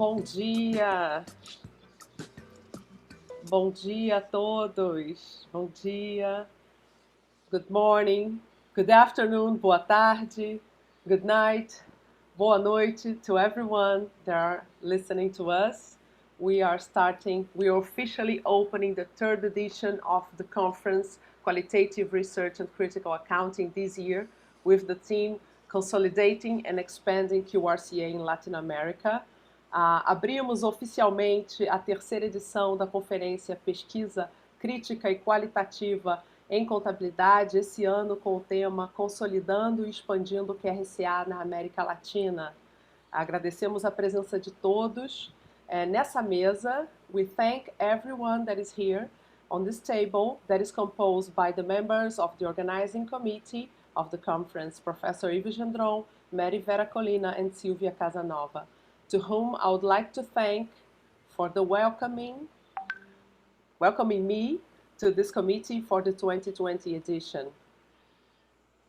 Bom dia! Bom dia a todos! Bom dia! Good morning, good afternoon, boa tarde, good night, boa noite to everyone that are listening to us. We are officially opening the third edition of the conference Qualitative Research and Critical Accounting this year with the theme Consolidating and Expanding QRCA in Latin America. Abrimos oficialmente a terceira edição da conferência Pesquisa Crítica e Qualitativa em Contabilidade, esse ano com o tema Consolidando e Expandindo o QRCA na América Latina. Agradecemos a presença de todos nessa mesa. We thank everyone that is here on this table that is composed by the members of the organizing committee of the conference, Professor Ivo Gendron, Mary Vera Colina, and Silvia Casanova, to whom I would like to thank for the welcoming me to this committee for the 2020 edition.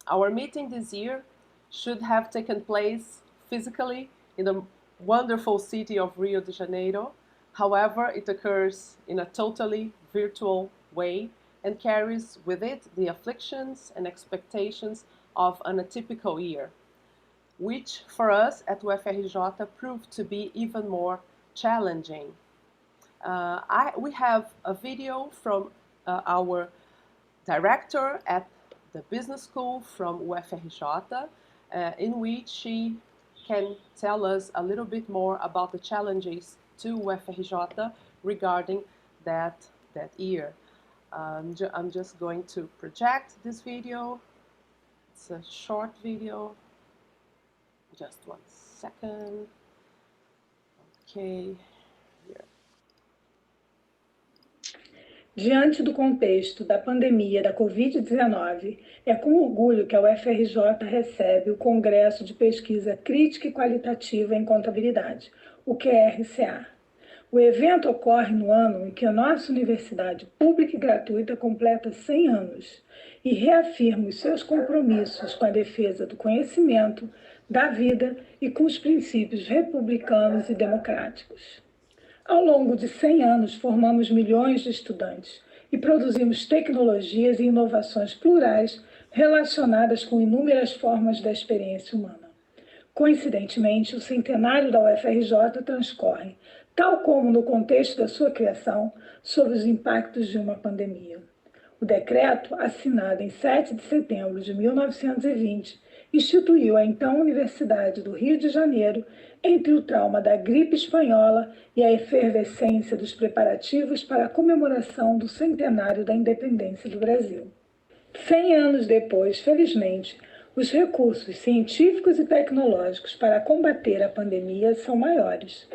Our meeting this year should have taken place physically in the wonderful city of Rio de Janeiro. However, it occurs in a totally virtual way and carries with it the afflictions and expectations of an atypical year, which for us at UFRJ proved to be even more challenging. We have a video from our director at the business school from UFRJ, in which she can tell us a little bit more about the challenges to UFRJ regarding that year. I'm just going to project this video. It's a short video. Just 1 second. Okay. Here. Diante do contexto da pandemia da Covid-19, é com orgulho que a UFRJ recebe o Congresso de Pesquisa Crítica e Qualitativa em Contabilidade, o QRCA. O evento ocorre no ano em que a nossa universidade pública e gratuita completa 100 anos e reafirma os seus compromissos com a defesa do conhecimento, da vida e com os princípios republicanos e democráticos. Ao longo de 100 anos, formamos milhões de estudantes e produzimos tecnologias e inovações plurais relacionadas com inúmeras formas da experiência humana. Coincidentemente, o centenário da UFRJ transcorre, tal como no contexto da sua criação, sob os impactos de uma pandemia. O decreto, assinado em 7 de setembro de 1920, instituiu a então Universidade do Rio de Janeiro entre o trauma da gripe espanhola e a efervescência dos preparativos para a comemoração do centenário da independência do Brasil. 100 anos depois, felizmente, os recursos científicos e tecnológicos para combater a pandemia são maiores.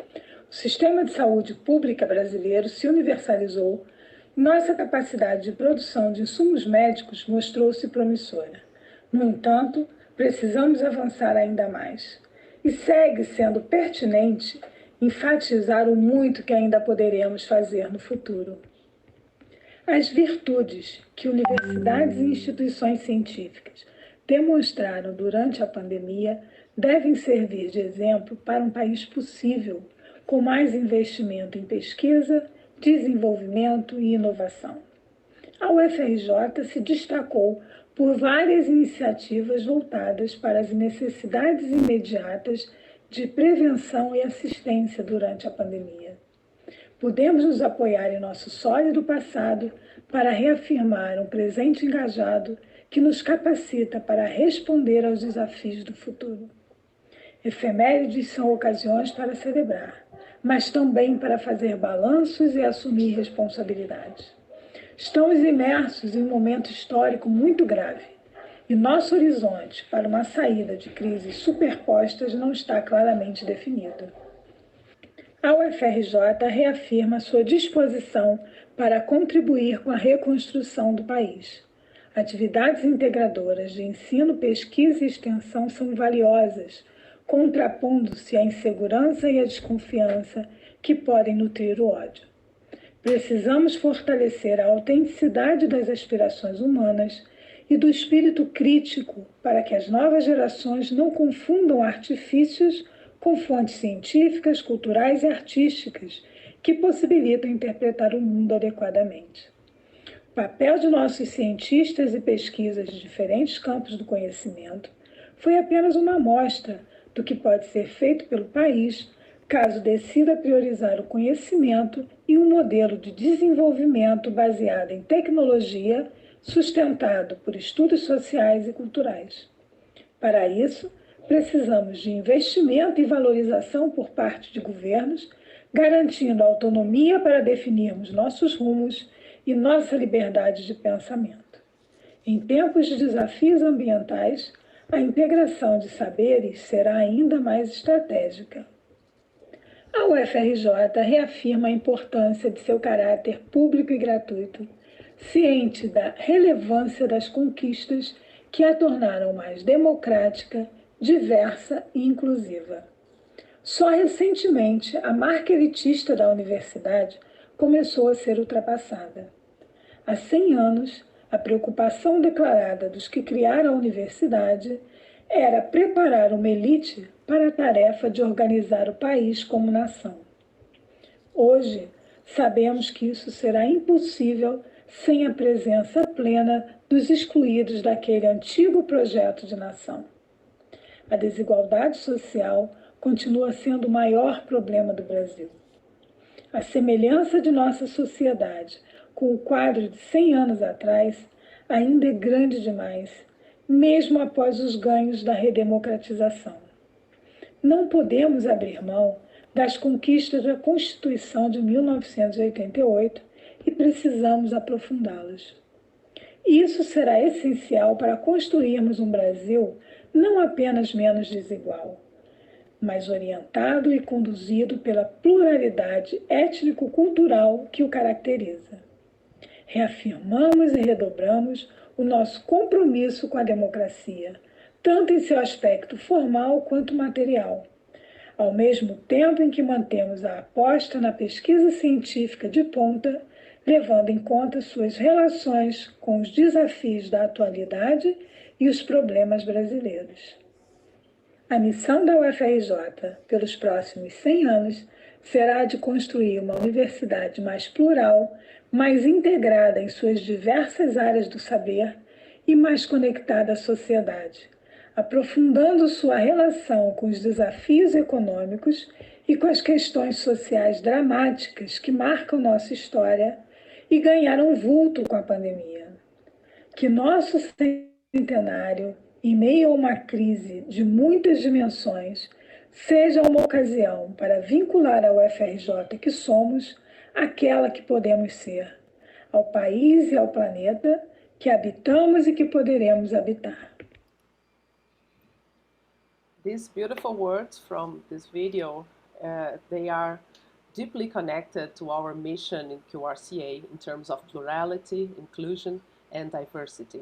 O sistema de saúde pública brasileiro se universalizou e nossa capacidade de produção de insumos médicos mostrou-se promissora. No entanto, precisamos avançar ainda mais. E segue sendo pertinente enfatizar o muito que ainda poderemos fazer no futuro. As virtudes que universidades e instituições científicas demonstraram durante a pandemia devem servir de exemplo para um país possível, com mais investimento em pesquisa, desenvolvimento e inovação. A UFRJ se destacou por várias iniciativas voltadas para as necessidades imediatas de prevenção e assistência durante a pandemia. Podemos nos apoiar em nosso sólido passado para reafirmar um presente engajado que nos capacita para responder aos desafios do futuro. Efemérides são ocasiões para celebrar, mas também para fazer balanços e assumir responsabilidades. Estamos imersos em um momento histórico muito grave e nosso horizonte para uma saída de crises superpostas não está claramente definido. A UFRJ reafirma sua disposição para contribuir com a reconstrução do país. Atividades integradoras de ensino, pesquisa e extensão são valiosas, contrapondo-se à insegurança e à desconfiança que podem nutrir o ódio. Precisamos fortalecer a autenticidade das aspirações humanas e do espírito crítico para que as novas gerações não confundam artifícios com fontes científicas, culturais e artísticas que possibilitam interpretar o mundo adequadamente. O papel de nossos cientistas e pesquisas de diferentes campos do conhecimento foi apenas uma amostra do que pode ser feito pelo país caso decida priorizar o conhecimento e um modelo de desenvolvimento baseado em tecnologia sustentado por estudos sociais e culturais. Para isso, precisamos de investimento e valorização por parte de governos, garantindo autonomia para definirmos nossos rumos e nossa liberdade de pensamento. Em tempos de desafios ambientais, a integração de saberes será ainda mais estratégica. A UFRJ reafirma a importância de seu caráter público e gratuito, ciente da relevância das conquistas que a tornaram mais democrática, diversa e inclusiva. Só recentemente, a marca elitista da universidade começou a ser ultrapassada. Há 100 anos, a preocupação declarada dos que criaram a universidade era preparar uma elite para a tarefa de organizar o país como nação. Hoje, sabemos que isso será impossível sem a presença plena dos excluídos daquele antigo projeto de nação. A desigualdade social continua sendo o maior problema do Brasil. A semelhança de nossa sociedade com o quadro de 100 anos atrás ainda é grande demais, mesmo após os ganhos da redemocratização. Não podemos abrir mão das conquistas da Constituição de 1988 e precisamos aprofundá-las. Isso será essencial para construirmos um Brasil não apenas menos desigual, mas orientado e conduzido pela pluralidade étnico-cultural que o caracteriza. Reafirmamos e redobramos o nosso compromisso com a democracia, tanto em seu aspecto formal quanto material, ao mesmo tempo em que mantemos a aposta na pesquisa científica de ponta, levando em conta suas relações com os desafios da atualidade e os problemas brasileiros. A missão da UFRJ, pelos próximos 100 anos, será a de construir uma universidade mais plural, mais integrada em suas diversas áreas do saber e mais conectada à sociedade, aprofundando sua relação com os desafios econômicos e com as questões sociais dramáticas que marcam nossa história e ganharam vulto com a pandemia. Que nosso centenário, em meio a uma crise de muitas dimensões, seja uma ocasião para vincular a UFRJ que somos àquela que podemos ser, ao país e ao planeta que habitamos e que poderemos habitar. These beautiful words from this video, they are deeply connected to our mission in QRCA in terms of plurality, inclusion, and diversity.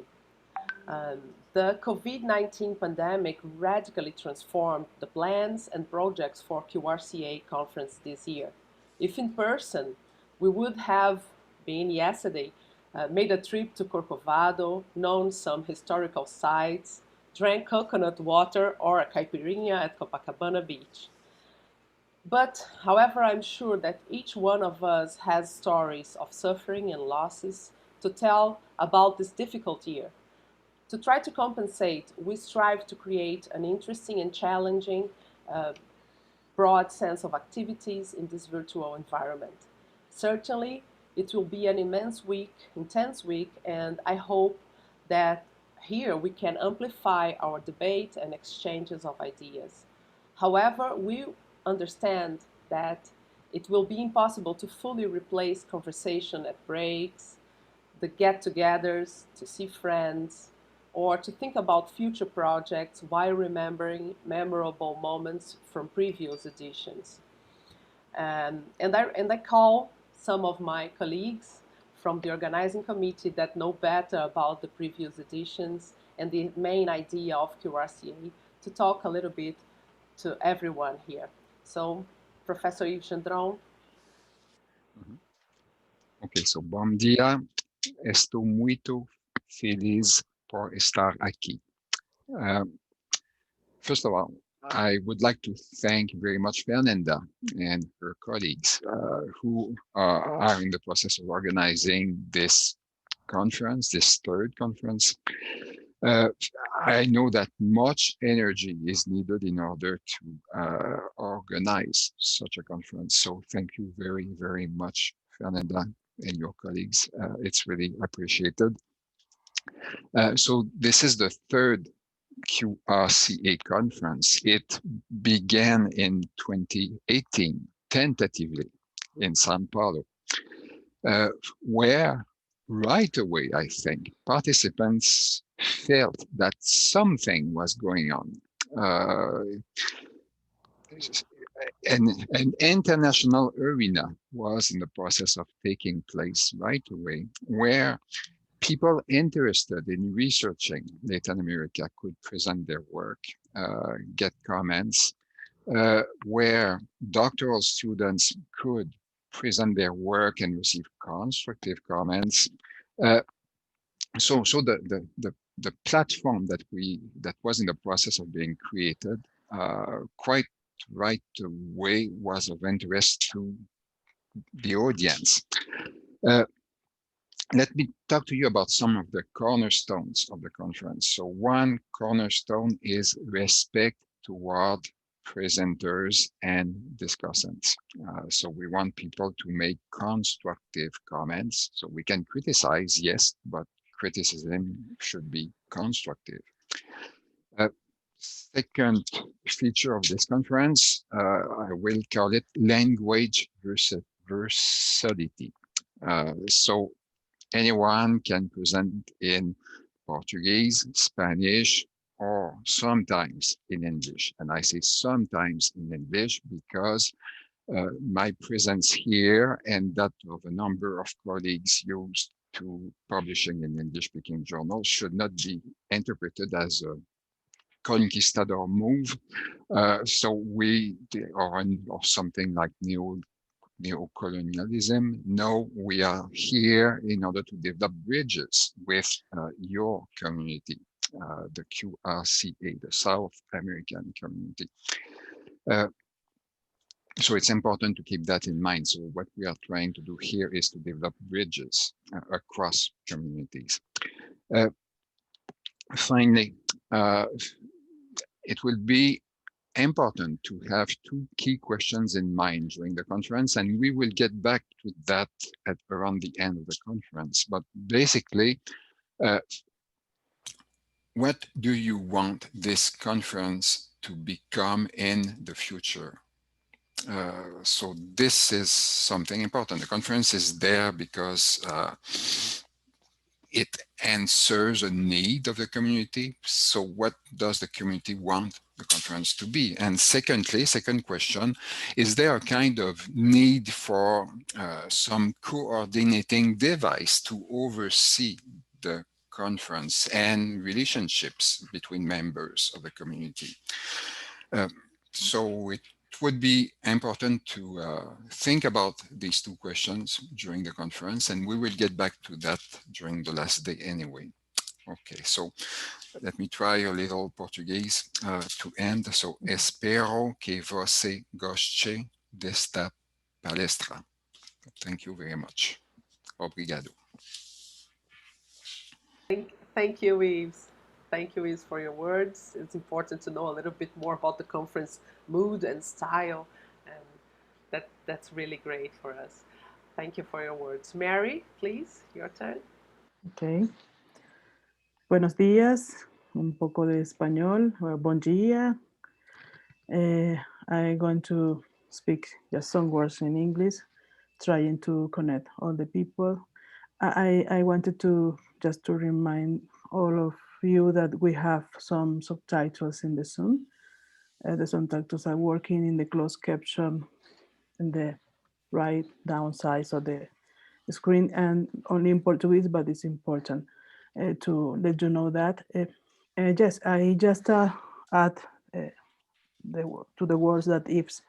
The COVID-19 pandemic radically transformed the plans and projects for QRCA conference this year. If in person, we would have been yesterday, made a trip to Corcovado, known some historical sites, drank coconut water or a caipirinha at Copacabana Beach. But, however, I'm sure that each one of us has stories of suffering and losses to tell about this difficult year. To try to compensate, we strive to create an interesting and challenging, broad sense of activities in this virtual environment. Certainly, it will be an intense week, and I hope that here we can amplify our debate and exchanges of ideas. However, we understand that it will be impossible to fully replace conversation at breaks, the get-togethers, to see friends, or to think about future projects while remembering memorable moments from previous editions. And I call some of my colleagues from the organizing committee that know better about the previous editions and the main idea of QRCA to talk a little bit to everyone here. So, Professor Yves Gendron. Ok, so bom dia. Estou muito feliz por estar aqui. First of all, I would like to thank very much Fernanda and her colleagues who are in the process of organizing this conference, this third conference. Uh, I know that much energy is needed in order to organize such a conference. So thank you very, very much, Fernanda and your colleagues. It's really appreciated. So this is the third QRCA conference. It began in 2018, tentatively in Sao Paulo, where right away, I think, participants felt that something was going on. An international arena was in the process of taking place right away, where people interested in researching Latin America could present their work, get comments, where doctoral students could present their work and receive constructive comments. Uh, so the platform that was in the process of being created quite right away was of interest to the audience. Uh, Let me talk to you about some of the cornerstones of the conference. So one cornerstone is respect toward presenters and discussants. So we want people to make constructive comments. So we can criticize, yes, but criticism should be constructive. Second feature of this conference, I will call it language versatility. So anyone can present in Portuguese, Spanish, or sometimes in English. And I say sometimes in English because my presence here and that of a number of colleagues used to publishing in English-speaking journals should not be interpreted as a conquistador move. So or something like neocolonialism. No, we are here in order to develop bridges with your community, the QRCA, the South American community. So it's important to keep that in mind. So what we are trying to do here is to develop bridges across communities. Finally, it will be important to have two key questions in mind during the conference, and we will get back to that at around the end of the conference. But basically, what do you want this conference to become in the future? So this is something important. The conference is there because it answers a need of the community. So what does the community want the conference to be? And secondly, second question, is there a kind of need for some coordinating device to oversee the conference and relationships between members of the community? So it would be important to think about these two questions during the conference, and we will get back to that during the last day anyway. Okay, so let me try a little Portuguese to end. So, espero que você goste desta palestra. Thank you very much. Obrigado. Thank you, Yves. Thank you, Yves, for your words. It's important to know a little bit more about the conference mood and style, and that's really great for us. Thank you for your words. Mary, please, your turn. Okay. Buenos días, un poco de español. Bon dia. I'm going to speak just some words in English, trying to connect all the people. I wanted to just to remind all of you that we have some subtitles in the Zoom. The subtitles are working in the closed caption in the right down side of the screen, and only in Portuguese, but it's important to let you know that. Yes, I just add to the words that Yves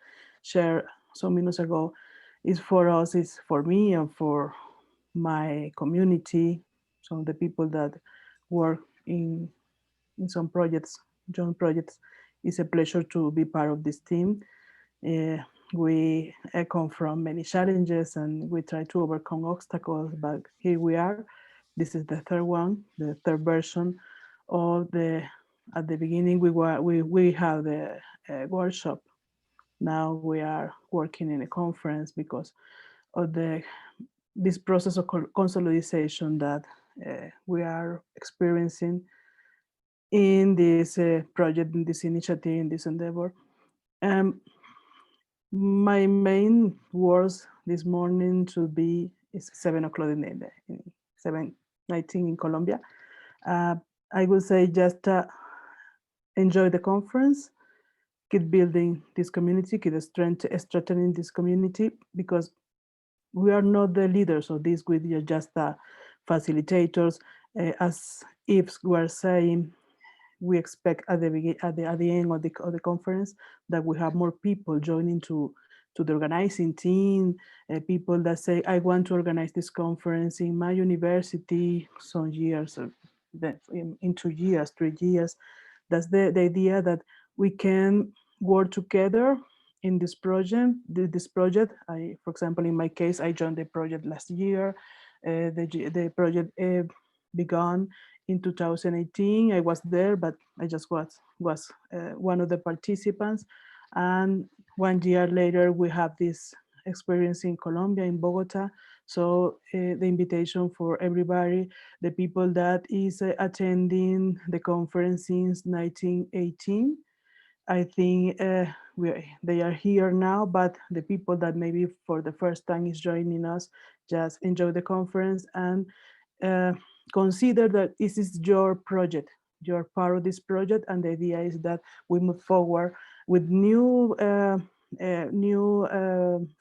shared some minutes ago. Is for us, is for me, and for my community, some of the people that work in some projects, joint projects it's a pleasure to be part of this team. We come from many challenges and we try to overcome obstacles, but here we are. This is the third one, the third version of the. At the beginning, we have the workshop. Now we are working in a conference because of this process of consolidation that we are experiencing in this project, in this initiative, in this endeavor. My main words this morning should be, it's 7 o'clock in 7:19 in Colombia. I would say just enjoy the conference, keep building this community, keep strengthening this community, because we are not the leaders of this, we are just facilitators. As Yves were saying, we expect at the end of the conference that we have more people joining to the organizing team, people that say, I want to organize this conference in my university some years, or in 2 years, 3 years. That's the idea, that we can work together in this project. For example, in my case, I joined the project last year. The project began in 2018. I was there, but I just was one of the participants. And 1 year later, we have this experience in Colombia, in Bogota. So the invitation for everybody, the people that is attending the conference since 1918, I think they are here now, but the people that maybe for the first time is joining us, just enjoy the conference and consider that this is your project. You're part of this project, and the idea is that we move forward with new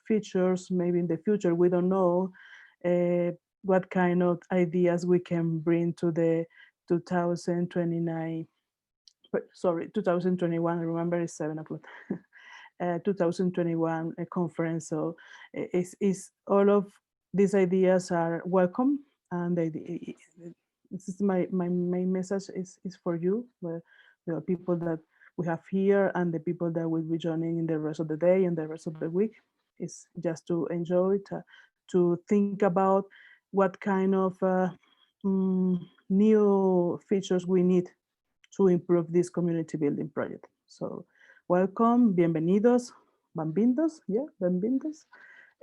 features. Maybe in the future, we don't know what kind of ideas we can bring to the 2029. Sorry, 2021. Remember, it's 7 o'clock. 2021 conference. So it's all of these ideas are welcome, and this is my main message is for you, the people that we have here and the people that will be joining in the rest of the day and the rest of the week. Is just to enjoy it, to think about what kind of new features we need to improve this community building project. So welcome, bienvenidos, bambinos, yeah, bambinos.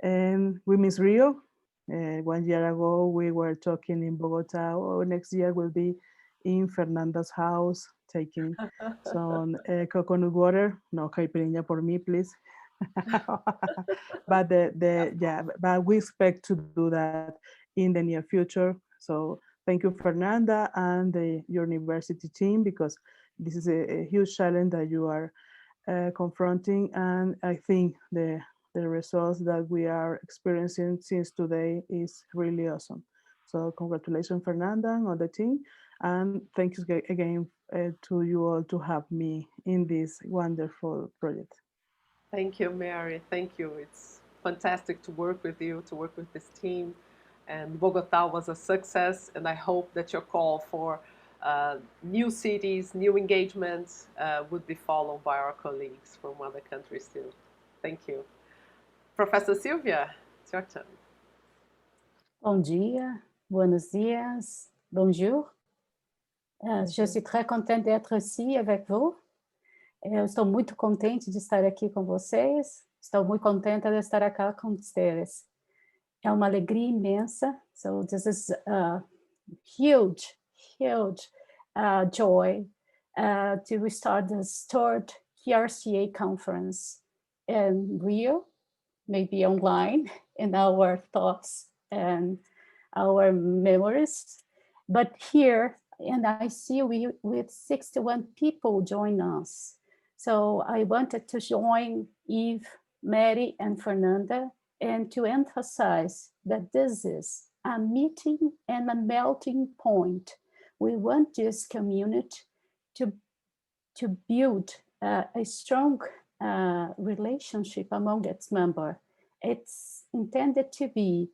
And we miss Rio. 1 year ago, we were talking in Bogota, oh, next year we'll be in Fernanda's house, taking some coconut water. No caipirinha for me, please. But but we expect to do that in the near future. So thank you, Fernanda, and the university team, because this is a huge challenge that you are confronting, and I think the results that we are experiencing since today is really awesome. So congratulations, Fernanda, and the team, and thanks again to you all to have me in this wonderful project. Thank you, Mary. Thank you. It's fantastic to work with you, to work with this team. And Bogota was a success, and I hope that your call for new cities, new engagements would be followed by our colleagues from other countries too. Thank you. Professor Sylvia, it's your turn. Bom dia, buenos dias, bonjour. Je suis très contente d'être ici avec vous. Eu estou muito contente de estar aqui com vocês. Estou muito contente de estar aqui com vocês. É uma alegria imensa. So this is a huge joy to start the third QRCA conference in Rio, maybe online, in our thoughts and our memories. But here, and I see we with 61 people join us. So I wanted to join Eve, Mary, and Fernanda, and to emphasize that this is a meeting and a melting point. We want this community to build a strong relationship among its members. It's intended to be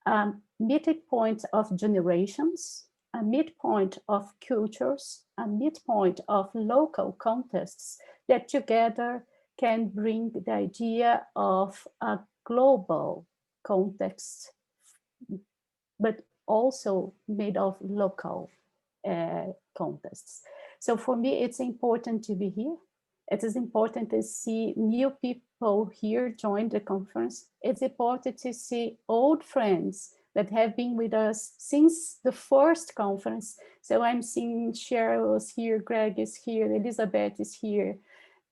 a meeting point of generations, a midpoint of cultures, a midpoint of local contexts that together can bring the idea of a global context, but also made of local contexts. So for me, it's important to be here. It is important to see new people here join the conference. It's important to see old friends that have been with us since the first conference. So I'm seeing Cheryl is here, Greg is here, Elizabeth is here,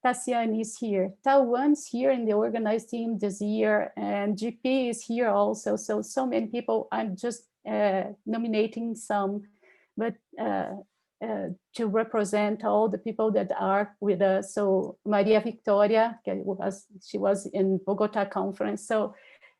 Tassiane is here, Tawan's here in the organized team this year, and GP is here also. So many people. I'm just nominating some, but to represent all the people that are with us. So Maria Victoria, she was in Bogota conference. So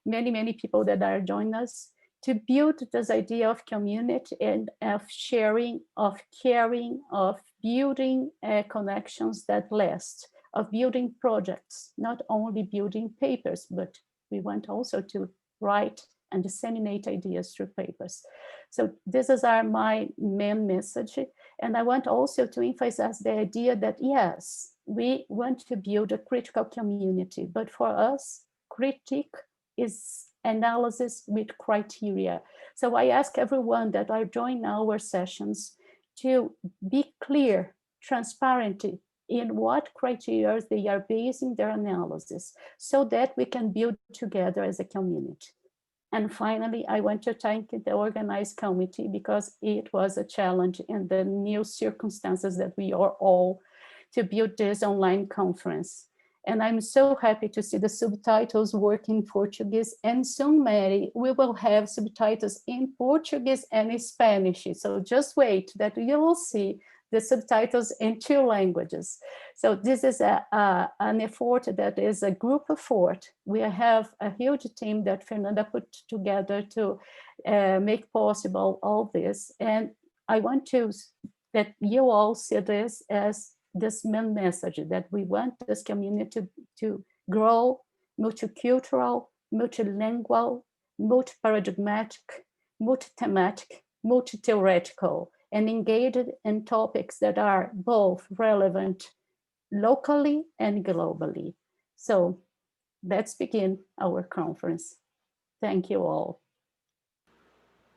many people that are joining us to build this idea of community and of sharing, of caring, of building connections that last, of building projects, not only building papers, but we want also to write and disseminate ideas through papers. So this is my main message. And I want also to emphasize the idea that, yes, we want to build a critical community, but for us, critique is analysis with criteria. So I ask everyone that are joining our sessions to be clear, transparent in what criteria they are basing their analysis so that we can build together as a community. And finally, I want to thank the organized committee because it was a challenge in the new circumstances that we are all to build this online conference. And I'm so happy to see the subtitles work in Portuguese, and soon, Mary, we will have subtitles in Portuguese and in Spanish. So just wait that you will see the subtitles in 2 languages. So this is an effort that is a group effort. We have a huge team that Fernanda put together to make possible all this. And I want that you all see this as this main message, that we want this community to grow multicultural, multilingual, multi-paradigmatic, multi-thematic, multi-theoretical, and engaged in topics that are both relevant locally and globally. So let's begin our conference. Thank you all.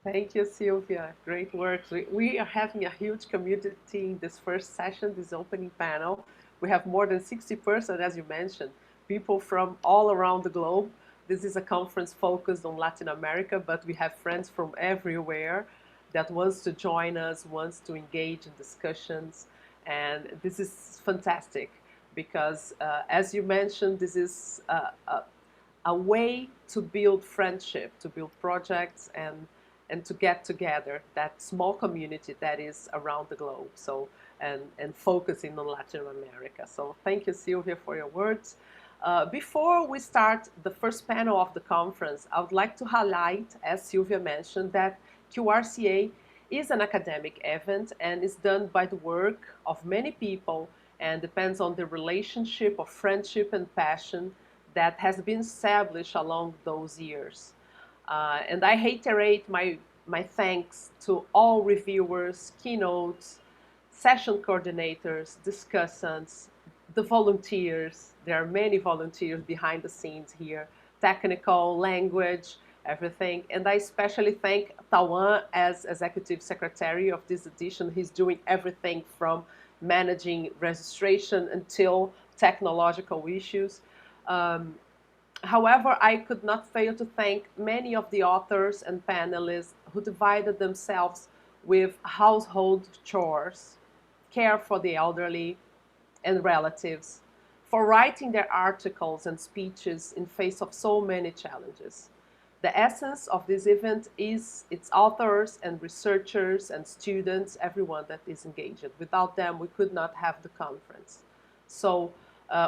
Thank you, Sylvia. Great work. We are having a huge community in this first session, this opening panel. We have more than 60%, as you mentioned, people from all around the globe. This is a conference focused on Latin America, but we have friends from everywhere that wants to join us, wants to engage in discussions. And this is fantastic because, as you mentioned, this is a way to build friendship, to build projects, and to get together that small community that is around the globe. So and focusing on Latin America. So thank you, Sylvia, for your words. Before we start the first panel of the conference, I would like to highlight, as Sylvia mentioned, that QRCA is an academic event and is done by the work of many people and depends on the relationship of friendship and passion that has been established along those years. And I reiterate my thanks to all reviewers, keynotes, session coordinators, discussants, the volunteers. There are many volunteers behind the scenes here, technical, language, everything. And I especially thank Tawan as Executive Secretary of this edition. He's doing everything from managing registration until technological issues. However, I could not fail to thank many of the authors and panelists who divided themselves with household chores, care for the elderly and relatives, for writing their articles and speeches in face of so many challenges. The essence of this event is its authors and researchers and students, everyone that is engaged. Without them, we could not have the conference. So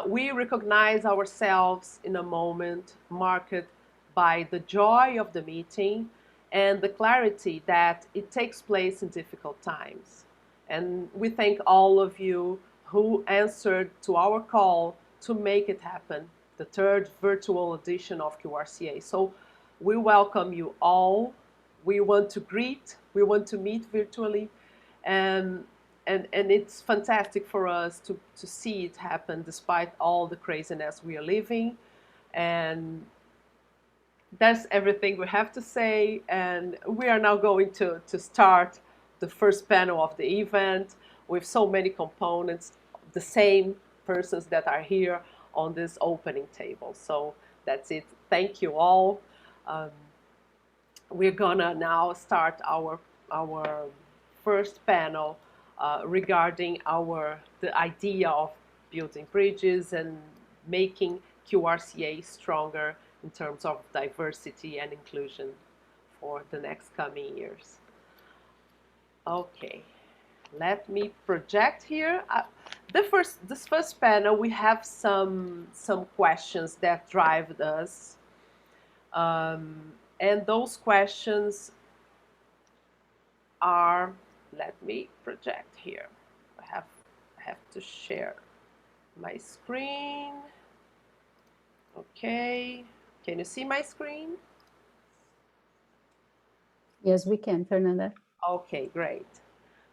we recognize ourselves in a moment marked by the joy of the meeting and the clarity that it takes place in difficult times. And we thank all of you who answered to our call to make it happen, the 3rd virtual edition of QRCA. So we welcome you all we want to greet, we want to meet virtually, and it's fantastic for us to see it happen despite all the craziness we are living. And that's everything we have to say. And we are now going to start the first panel of the event with so many components, the same persons that are here on this opening table. So that's it. Thank you all. We're gonna now start our first panel regarding the idea of building bridges and making QRCA stronger in terms of diversity and inclusion for the next coming years. Okay, let me project here. This first panel, we have some questions that drive us, and those questions are, let me project here. I have to share my screen. Okay, can you see my screen? Yes, we can, Fernanda. Okay, great.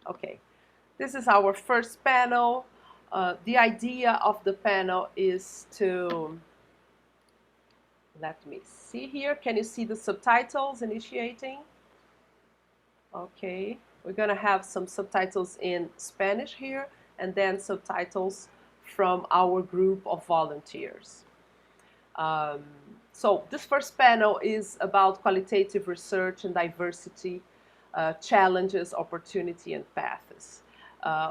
Okay, this is our first panel. The idea of the panel is to, let me see here. Can you see the subtitles initiating? Okay, we're gonna have some subtitles in Spanish here and then subtitles from our group of volunteers. So this first panel is about qualitative research and diversity, challenges, opportunity, and paths.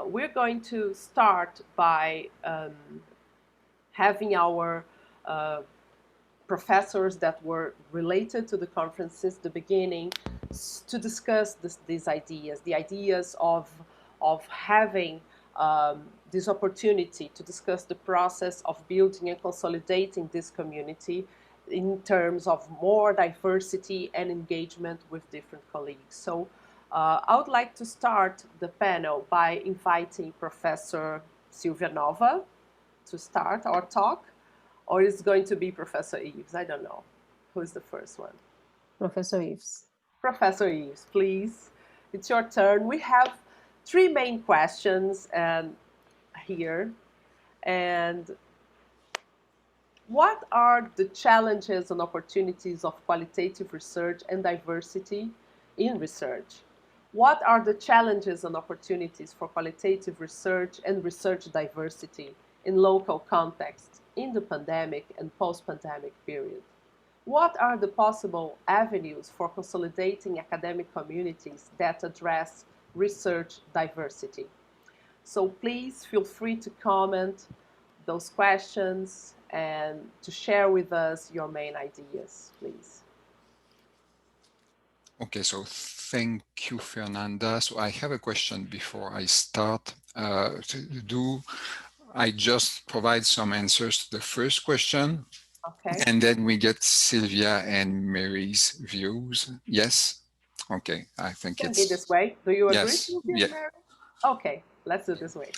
We're going to start by having our professors that were related to the conference since the beginning to discuss these ideas, the ideas of having this opportunity to discuss the process of building and consolidating this community in terms of more diversity and engagement with different colleagues. So I would like to start the panel by inviting Professor Silvia Nova to start our talk, or is it going to be Professor Eves? I don't know. Who's the first one? Professor Eves. Professor Eves, please. It's your turn. We have three main questions here. And what are the challenges and opportunities of qualitative research and diversity in research? What are the challenges and opportunities for qualitative research and research diversity in local contexts in the pandemic and post-pandemic period? What are the possible avenues for consolidating academic communities that address research diversity? So please feel free to comment those questions and to share with us your main ideas, please. Okay, so thank you, Fernanda. So I have a question before I start. Do I just provide some answers to the first question? Okay. And then we get Sylvia and Mary's views. Yes? Okay, I think Can it's... be this way. Do you agree, Yes, Sylvia and Mary? Okay, let's do this way.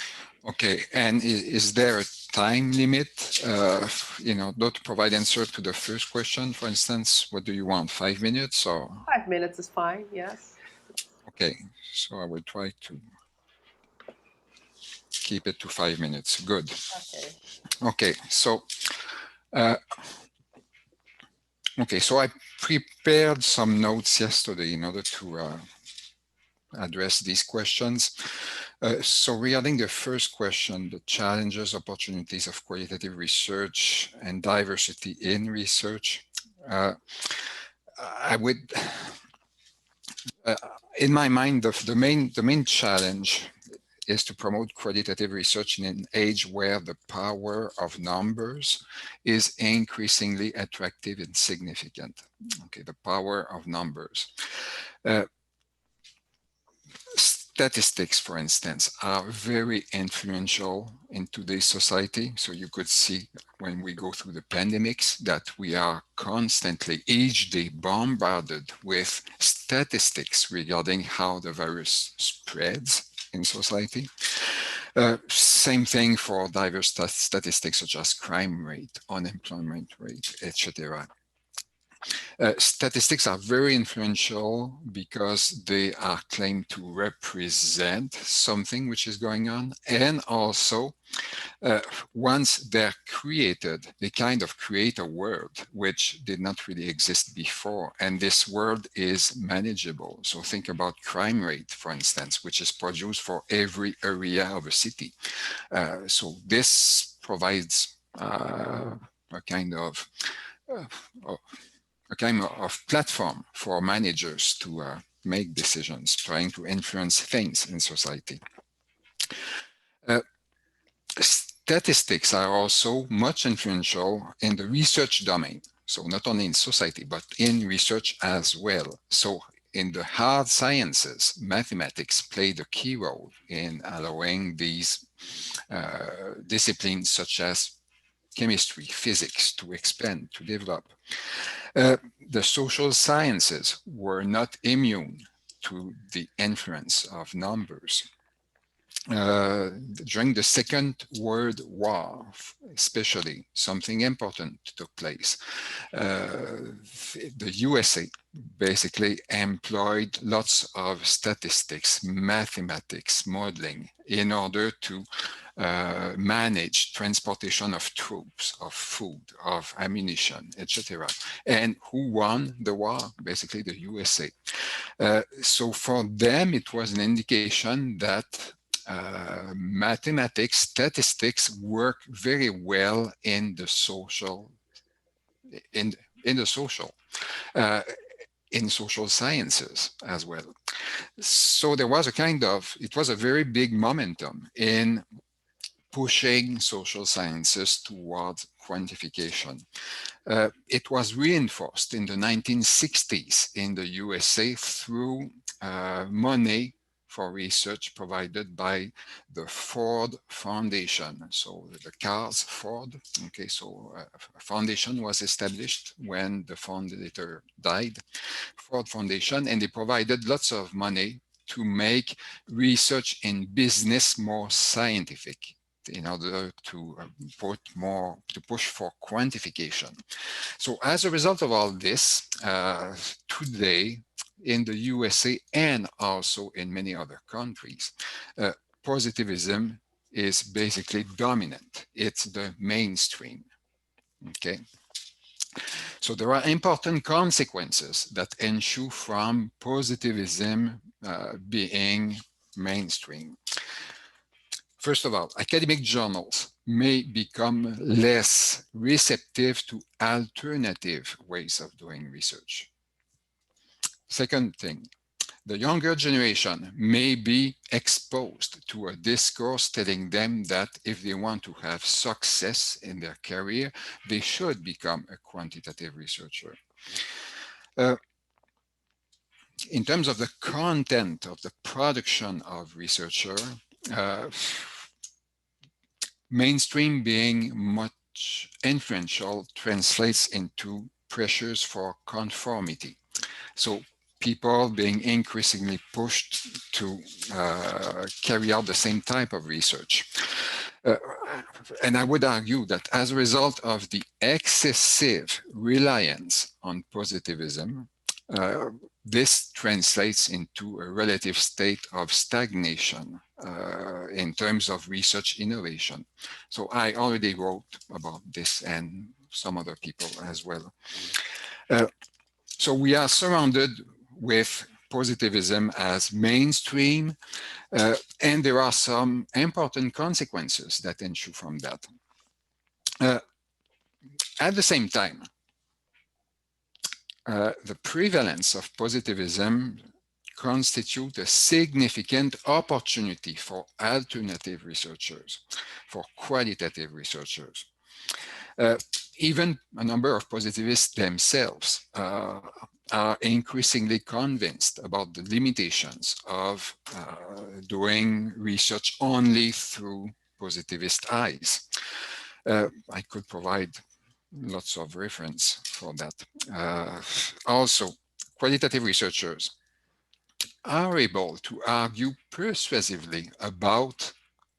Okay, and is there a time limit, not to provide answer to the first question? For instance, what do you want, 5 minutes or? 5 minutes is fine, yes. Okay, so I will try to keep it to 5 minutes. Good. Okay. Okay, so I prepared some notes yesterday in order to address these questions. So regarding the first question, the challenges, opportunities of qualitative research and diversity in research, I would, in my mind, the main challenge is to promote qualitative research in an age where the power of numbers is increasingly attractive and significant. Okay, the power of numbers. Statistics, for instance, are very influential in today's society. So you could see when we go through the pandemics that we are constantly, each day, bombarded with statistics regarding how the virus spreads in society. Same thing for diverse statistics such as crime rate, unemployment rate, etc. Statistics are very influential because they are claimed to represent something which is going on, and also once they're created, they kind of create a world which did not really exist before, and this world is manageable. So think about crime rate, for instance, which is produced for every area of a city. So this provides a kind of platform for managers to make decisions, trying to influence things in society. Statistics are also much influential in the research domain. So not only in society, but in research as well. So in the hard sciences, mathematics played a key role in allowing these disciplines such as chemistry, physics to expand, to develop. The social sciences were not immune to the influence of numbers. During the Second World War, especially, something important took place. The USA basically employed lots of statistics, mathematics, modeling in order to manage transportation of troops, of food, of ammunition, etc. And who won the war? Basically the USA. So for them, it was an indication that mathematics, statistics work very well in the social, in social sciences as well. So there was it was a very big momentum in pushing social sciences towards quantification. It was reinforced in the 1960s in the USA through money for research provided by the Ford Foundation. So the cars Ford, okay, so a foundation was established when the founder died, Ford Foundation, and they provided lots of money to make research in business more scientific in order to push for quantification. So as a result of all this, today in the USA and also in many other countries, positivism is basically dominant. It's the mainstream, okay? So there are important consequences that ensue from positivism being mainstream. First of all, academic journals may become less receptive to alternative ways of doing research. Second thing, the younger generation may be exposed to a discourse telling them that if they want to have success in their career, they should become a quantitative researcher. In terms of the content of the production of researcher, mainstream being much influential translates into pressures for conformity. So people being increasingly pushed to carry out the same type of research. And I would argue that as a result of the excessive reliance on positivism, this translates into a relative state of stagnation in terms of research innovation. So I already wrote about this and some other people as well. So we are surrounded with positivism as mainstream, and there are some important consequences that ensue from that. At the same time, the prevalence of positivism constitute a significant opportunity for alternative researchers, for qualitative researchers. Even a number of positivists themselves are increasingly convinced about the limitations of doing research only through positivist eyes. I could provide lots of reference for that. Also, qualitative researchers are able to argue persuasively about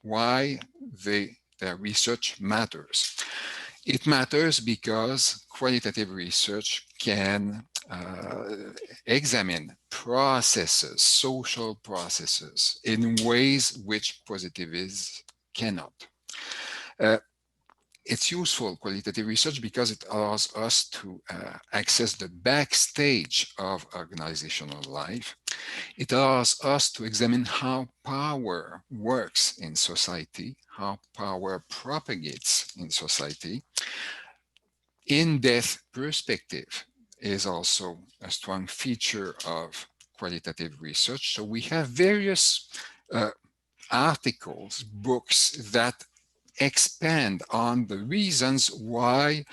why their research matters. It matters because qualitative research can examine processes, social processes, in ways which positivism cannot. Uh, it's useful, qualitative research, because it allows us to access the backstage of organizational life. It allows us to examine how power works in society, how power propagates in society. In-depth perspective is also a strong feature of qualitative research. So we have various uh, articles, books that expand on the reasons why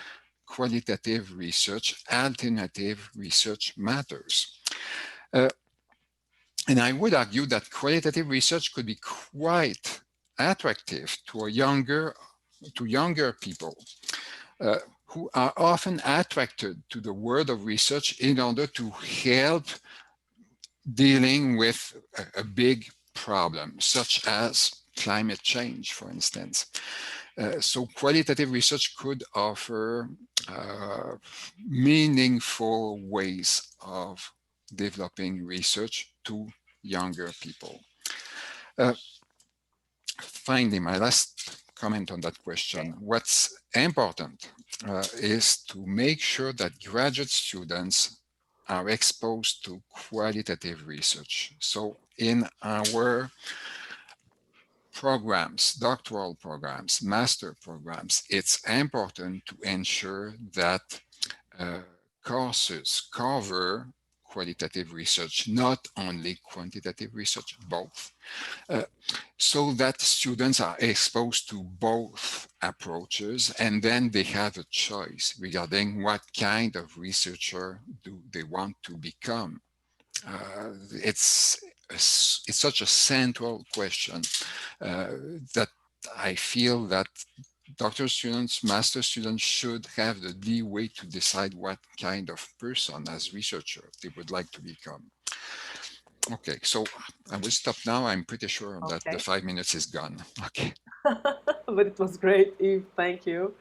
qualitative research, alternative research matters. Uh, and I would argue that qualitative research could be quite attractive to younger people uh, who are often attracted to the world of research in order to help dealing with a big problem, such as climate change, for instance. So qualitative research could offer meaningful ways of developing research to younger people. Uh, Finally, my last comment on that question. What's important is to make sure that graduate students are exposed to qualitative research. So in our programs, doctoral programs, master programs, it's important to ensure that uh, courses cover qualitative research, not only quantitative research, both, uh, so that students are exposed to both approaches, and then they have a choice regarding what kind of researcher do they want to become. It's such a central question that I feel that doctor students, master students should have the leeway to decide what kind of person as researcher they would like to become. Okay, so I will stop now. I'm pretty sure that the 5 minutes is gone. Okay. But it was great, Eve. Thank you.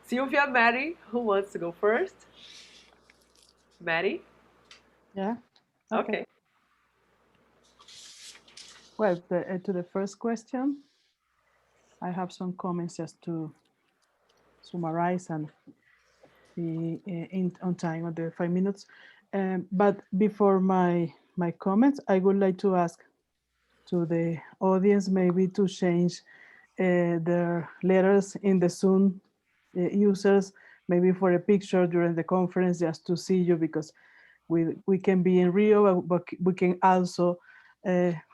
Sylvia, Maddie, who wants to go first? Maddie? Yeah. Okay. Okay. Well, to the first question, I have some comments just to summarize and be on time on the 5 minutes. But before my comments, I would like to ask to the audience maybe to change their letters in the Zoom users, maybe for a picture during the conference just to see you, because we can be in Rio, but we can also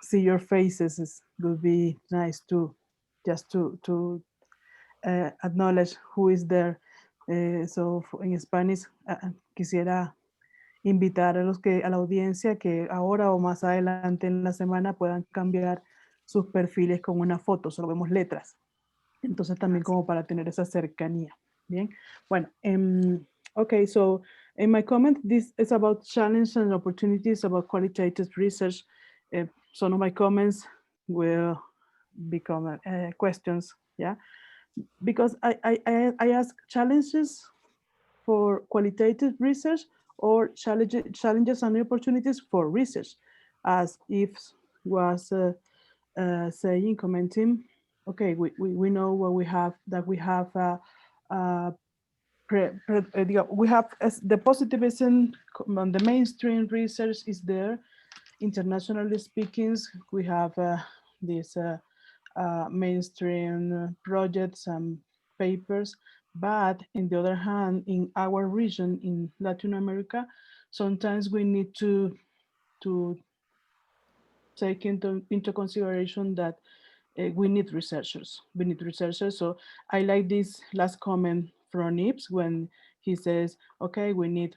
see your faces. It would be nice to just to acknowledge who is there. So en Spanish, quisiera invitar a a la audiencia que ahora o más adelante en la semana puedan cambiar sus perfiles con una foto, solo vemos letras. Entonces también como para tener esa cercanía. Bien, bueno, okay, so in my comment, this is about challenges and opportunities about qualitative research. Some of my comments will become questions, yeah, because I ask challenges for qualitative research or challenges and opportunities for research, as if was saying, commenting, okay, we know what we have, that we have we have the positivism on the mainstream research is there. Internationally speaking, we have these mainstream projects and papers. But in the other hand, in our region, in Latin America, sometimes we need to take into consideration that we need researchers. We need researchers. So I like this last comment from Ips when he says, okay, we need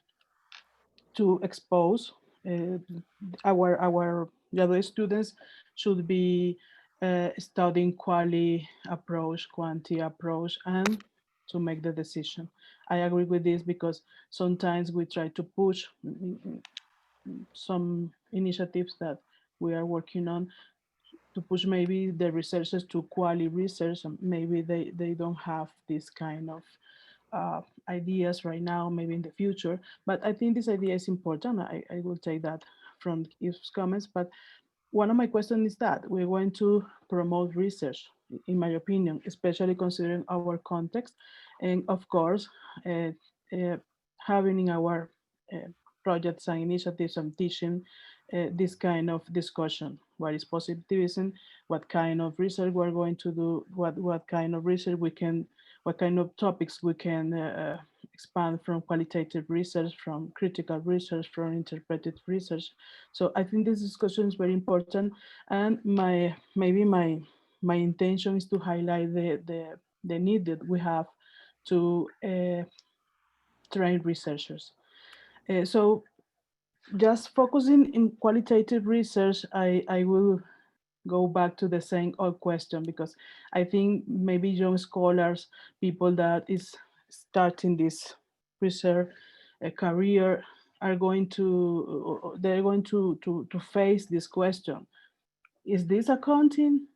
to expose uh, our graduate students should be studying quality approach, quantity approach, and to make the decision. I agree with this because sometimes we try to push some initiatives that we are working on to push maybe the researchers to quality research, and maybe they don't have this kind of ideas right now, maybe in the future. But I think this idea is important. I will take that from his comments. But one of my questions is that we're going to promote research, in my opinion, especially considering our context, and of course, uh, uh, having in our uh, projects and initiatives and teaching this kind of discussion. What is positivism? What kind of research we're going to do? What kind of research we can? What kind of topics we can expand from qualitative research, from critical research, from interpretive research. So I think this discussion is very important, and my intention is to highlight the need that we have to train researchers. So just focusing in qualitative research, I will go back to the same old question, because I think maybe young scholars, people that is starting this research career, are going to they're going to face this question: is this accounting?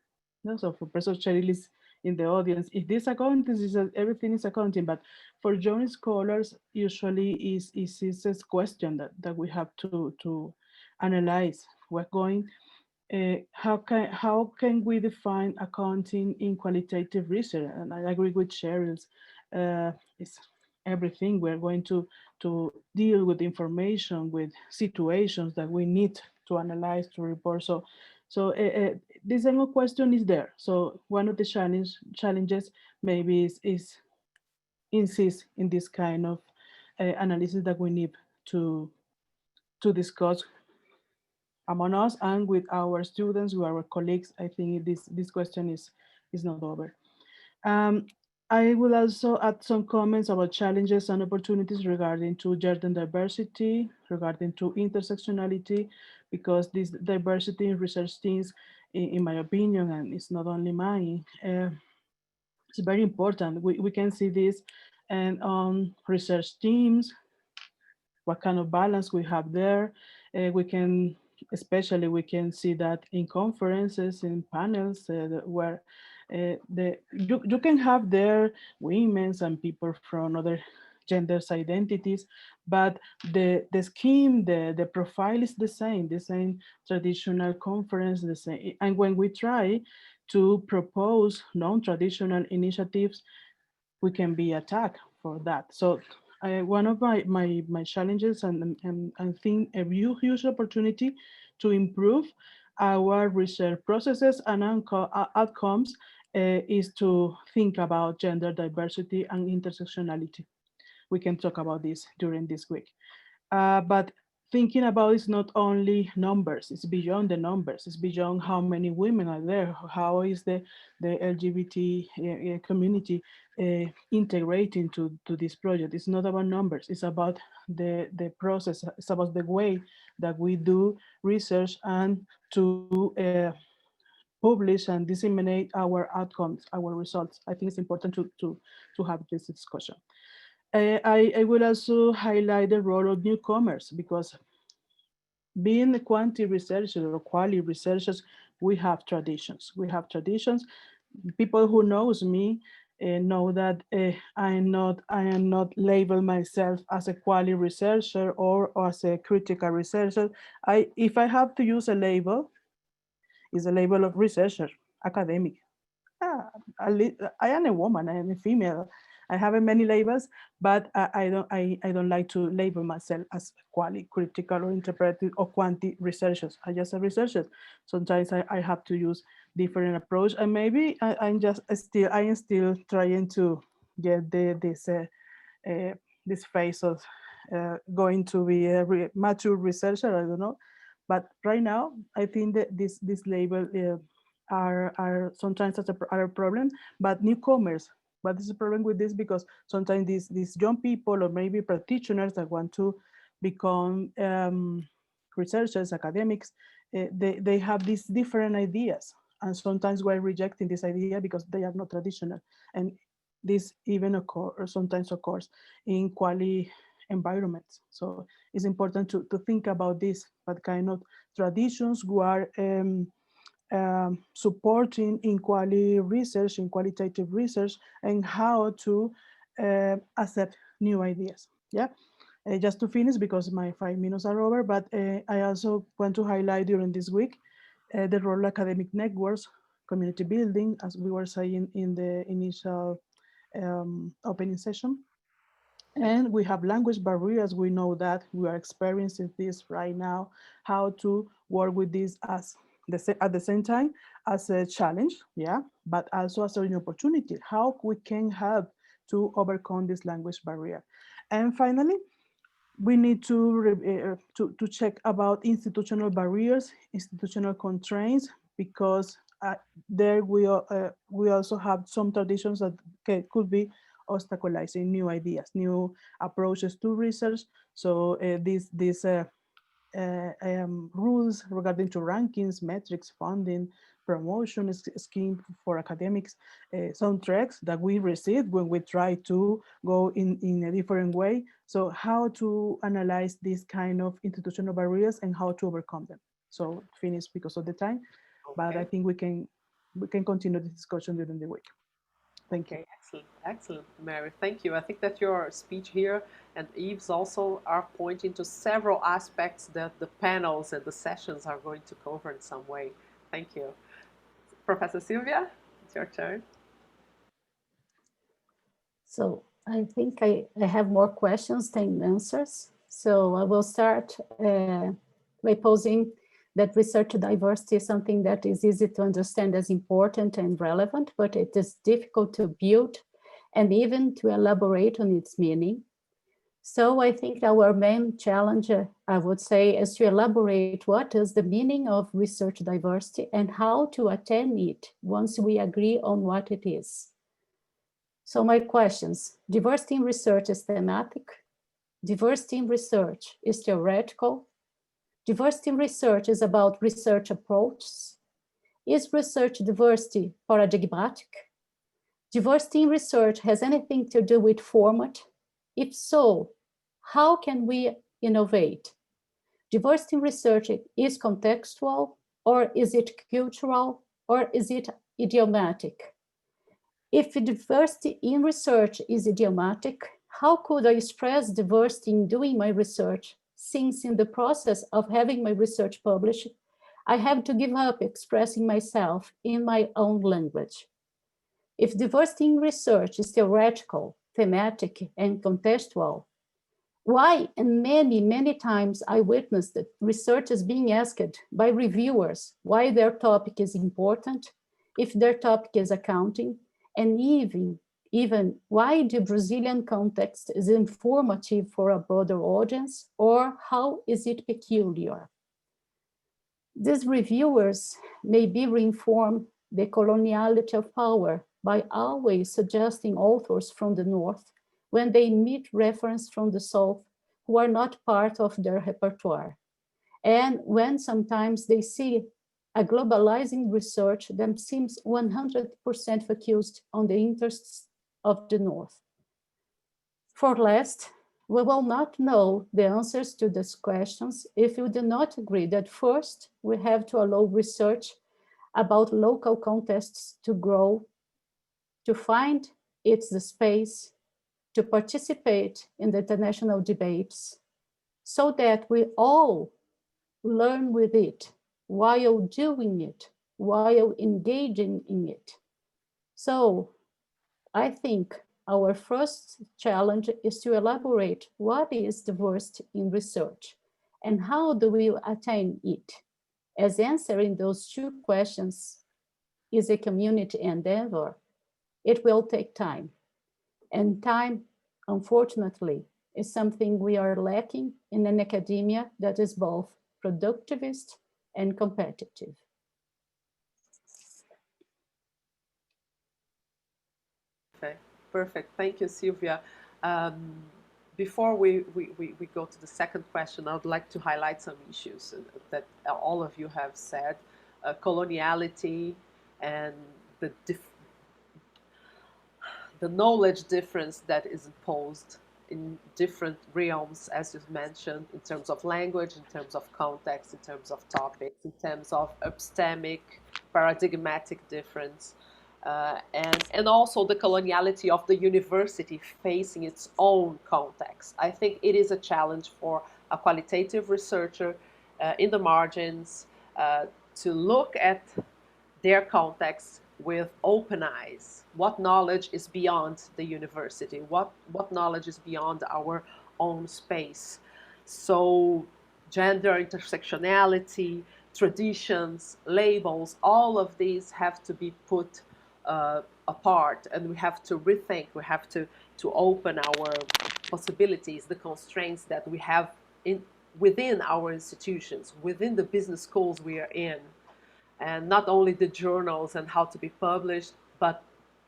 No, so for Professor Cheryl is in the audience. If this accounting is everything is accounting, but for young scholars, usually is this question that we have to analyze. We're going how can we define accounting in qualitative research? And I agree with Cheryl's. It's everything. We're going to deal with information, with situations that we need to analyze, to report. So this single question is there. So one of the challenges maybe is insist in this kind of analysis that we need to to discuss among us and with our students, with our colleagues. I think this question is not over. Um, I will also add some comments about challenges and opportunities regarding to gender diversity, regarding to intersectionality, because this diversity in research teams, in my opinion, and it's not only mine, it's very important. We can see this and on research teams, what kind of balance we have there. We can, especially we can see that in conferences, in panels, where you can have there women's and people from other genders identities, but the scheme, the profile is the same traditional conference, the same. And when we try to propose non-traditional initiatives, we can be attacked for that. So one of my challenges and think a huge opportunity to improve our research processes and outcomes is to think about gender diversity and intersectionality. We can talk about this during this week. But thinking about it's not only numbers, it's beyond the numbers, it's beyond how many women are there, how is the LGBT community integrating to this project. It's not about numbers, it's about the process, it's about the way that we do research and to publish and disseminate our outcomes, our results. I think it's important to have this discussion. I will also highlight the role of newcomers, because being a quantity researchers or quality researchers, we have traditions. We have traditions. People who knows me know that I am not label myself as a quality researcher or as a critical researcher. If I have to use a label, it's a label of researcher, academic. Ah, I am a woman. I am a female. I have many labels, but I don't like to label myself as quality, critical, or interpretive or quantity researchers. I just a researcher. Sometimes I have to use different approach, and maybe I am still trying to get this phase of going to be a mature researcher. I don't know, but right now I think that this label are sometimes are a problem, but newcomers. But is a problem with this because sometimes these young people or maybe practitioners that want to become researchers, academics, they have these different ideas, and sometimes we're rejecting this idea because they are not traditional, and this even occur or sometimes occurs in quality environments. So it's important to think about this, what kind of traditions we are supporting in quality research, in qualitative research, and how to accept new ideas. Yeah. Just to finish, because my 5 minutes are over, but I also want to highlight during this week the role of academic networks, community building, as we were saying in the initial opening session. And we have language barriers. We know that we are experiencing this right now, how to work with this as at the same time as a challenge, yeah, but also as an opportunity, how we can help to overcome this language barrier. And finally, we need to check about institutional barriers, institutional constraints, because there we also have some traditions that could be obstaculizing new ideas, new approaches to research. So these rules regarding to rankings, metrics, funding, promotion scheme for academics, soundtracks that we receive when we try to go in a different way. So how to analyze these kind of institutional barriers and how to overcome them. So finish because of the time, but I think we can continue this discussion during the week. Thank you. Okay, excellent, excellent, Mary. Thank you. I think that your speech here and Eve's also are pointing to several aspects that the panels and the sessions are going to cover in some way. Thank you. Professor Sylvia, it's your turn. So I think I have more questions than answers. So I will start by posing that research diversity is something that is easy to understand as important and relevant, but it is difficult to build and even to elaborate on its meaning. So I think our main challenge, I would say, is to elaborate what is the meaning of research diversity and how to attain it once we agree on what it is. So my questions: diversity in research is thematic, diversity in research is theoretical, diversity in research is about research approaches, is research diversity paradigmatic? Diversity in research has anything to do with format? If so, how can we innovate? Diversity in research is contextual, or is it cultural, or is it idiomatic? If diversity in research is idiomatic, how could I express diversity in doing my research, since in the process of having my research published, I have to give up expressing myself in my own language? If diversity in research is theoretical, thematic, and contextual, why, and many, many times I witnessed that research is being asked by reviewers why their topic is important, if their topic is accounting, and even why the Brazilian context is informative for a broader audience, or how is it peculiar? These reviewers may be reinformed the coloniality of power by always suggesting authors from the North when they meet reference from the South who are not part of their repertoire. And when sometimes they see a globalizing research that seems 100% focused on the interests of the North. For last, we will not know the answers to these questions if we do not agree that first we have to allow research about local contexts to grow, to find its space, to participate in the international debates, so that we all learn with it while doing it, while engaging in it. So I think our first challenge is to elaborate what is diversity in research and how do we attain it, as answering those two questions is a community endeavor. It will take time, and time, unfortunately, is something we are lacking in an academia that is both productivist and competitive. Okay, perfect. Thank you, Sylvia. Before we go to the second question, I would like to highlight some issues that all of you have said. Coloniality and the knowledge difference that is imposed in different realms, as you've mentioned, in terms of language, in terms of context, in terms of topics, in terms of epistemic, paradigmatic difference. and also the coloniality of the university facing its own context. I think it is a challenge for a qualitative researcher in the margins to look at their context with open eyes. What knowledge is beyond the university? What knowledge is beyond our own space? So, gender, intersectionality, traditions, labels, all of these have to be put apart, and we have to rethink. We have to open our possibilities, the constraints that we have within our institutions, within the business schools we are in, and not only the journals and how to be published, but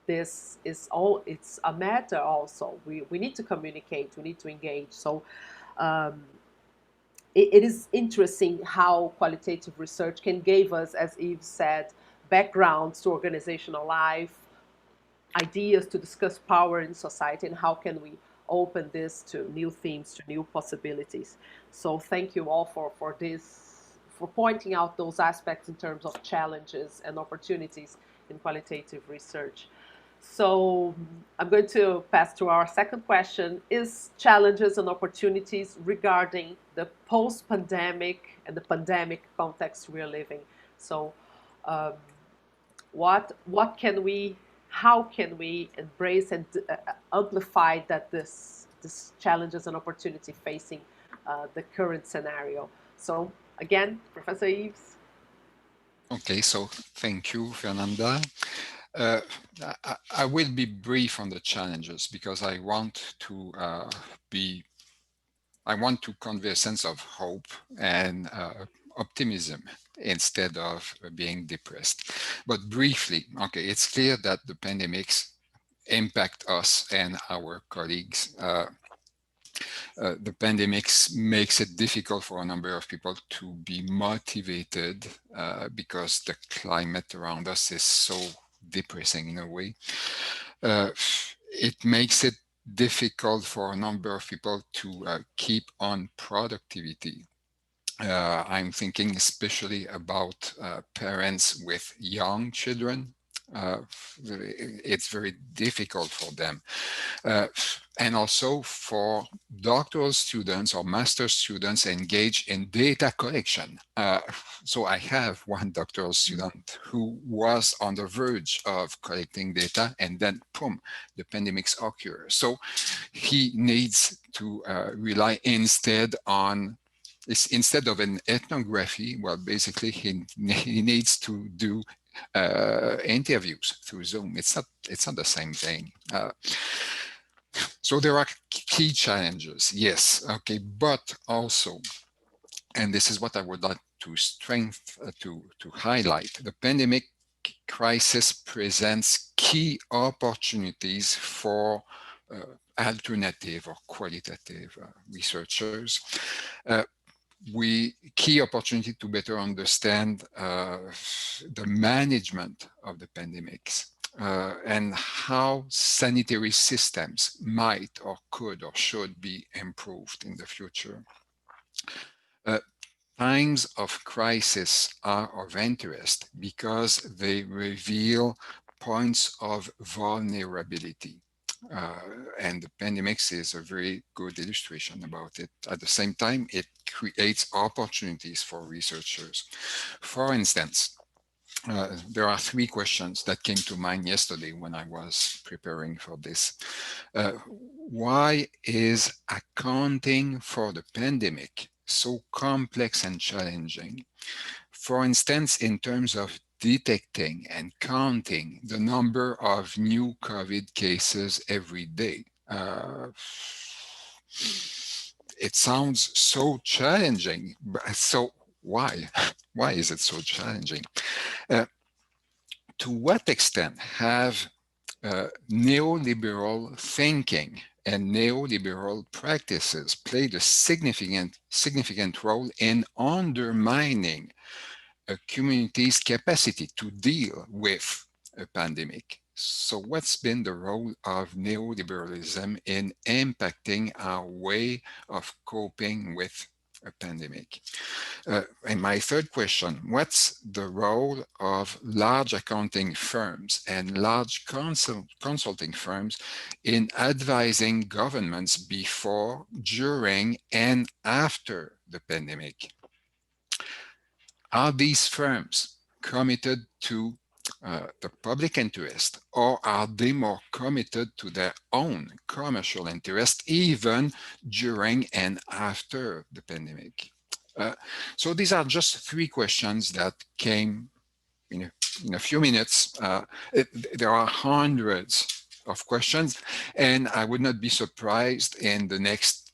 this is all, it's a matter also. We need to communicate, we need to engage. So um, it is interesting how qualitative research can give us, as Eve said, backgrounds to organizational life, ideas to discuss power in society, and how can we open this to new themes, to new possibilities. So thank you all for this, for pointing out those aspects in terms of challenges and opportunities in qualitative research. So I'm going to pass to our second question: is challenges and opportunities regarding the post-pandemic and the pandemic context we are living. So um, what can we, how can we embrace and amplify that this challenges and opportunity facing the current scenario? So again, Professor Eves. Okay, so thank you, Fernanda. Uh, I will be brief on the challenges because be I want to convey a sense of hope and optimism instead of being depressed. But briefly, okay, it's clear that the pandemics impact us and our colleagues. The pandemics makes it difficult for a number of people to be motivated because the climate around us is so depressing in a way. It makes it difficult for a number of people to keep on productivity. I'm thinking especially about parents with young children. It's very difficult for them. And also for doctoral students or master students engaged in data collection. So I have one doctoral student who was on the verge of collecting data, and then boom, the pandemics occur. So he needs to rely instead of an ethnography. Well, basically he needs to do interviews through Zoom. It's not the same thing. So there are key challenges, yes, okay, but also, and this is what I would like to to highlight, the pandemic crisis presents key opportunities for alternative or qualitative researchers. Key opportunity to better understand the management of the pandemics and how sanitary systems might or could or should be improved in the future. Times of crisis are of interest because they reveal points of vulnerability. And the pandemics is a very good illustration about it. At the same time, it creates opportunities for researchers. For instance, there are three questions that came to mind yesterday when I was preparing for this. Why is accounting for the pandemic so complex and challenging? For instance, in terms of detecting and counting the number of new COVID cases every day. It sounds so challenging, but so why? Why is it so challenging? To what extent have neoliberal thinking and neoliberal practices played a significant role in undermining a community's capacity to deal with a pandemic? So what's been the role of neoliberalism in impacting our way of coping with a pandemic? And my third question, what's the role of large accounting firms and large consulting firms in advising governments before, during, and after the pandemic? Are these firms committed to the public interest, or are they more committed to their own commercial interest, even during and after the pandemic? So these are just three questions that came in a few minutes. There are hundreds of questions, and I would not be surprised in the next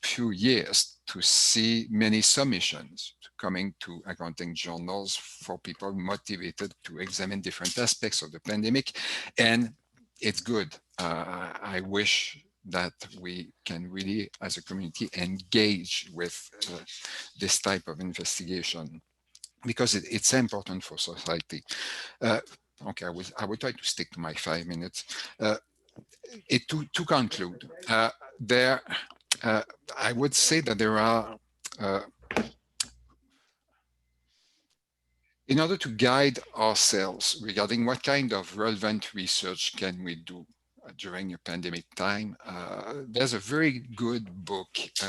few years to see many submissions coming to accounting journals for people motivated to examine different aspects of the pandemic. And it's good. I wish that we can really, as a community, engage with this type of investigation because it's important for society. Okay, I will try to stick to my 5 minutes. To conclude, there, I would say that there are, in order to guide ourselves regarding what kind of relevant research can we do during a pandemic time, there's a very good book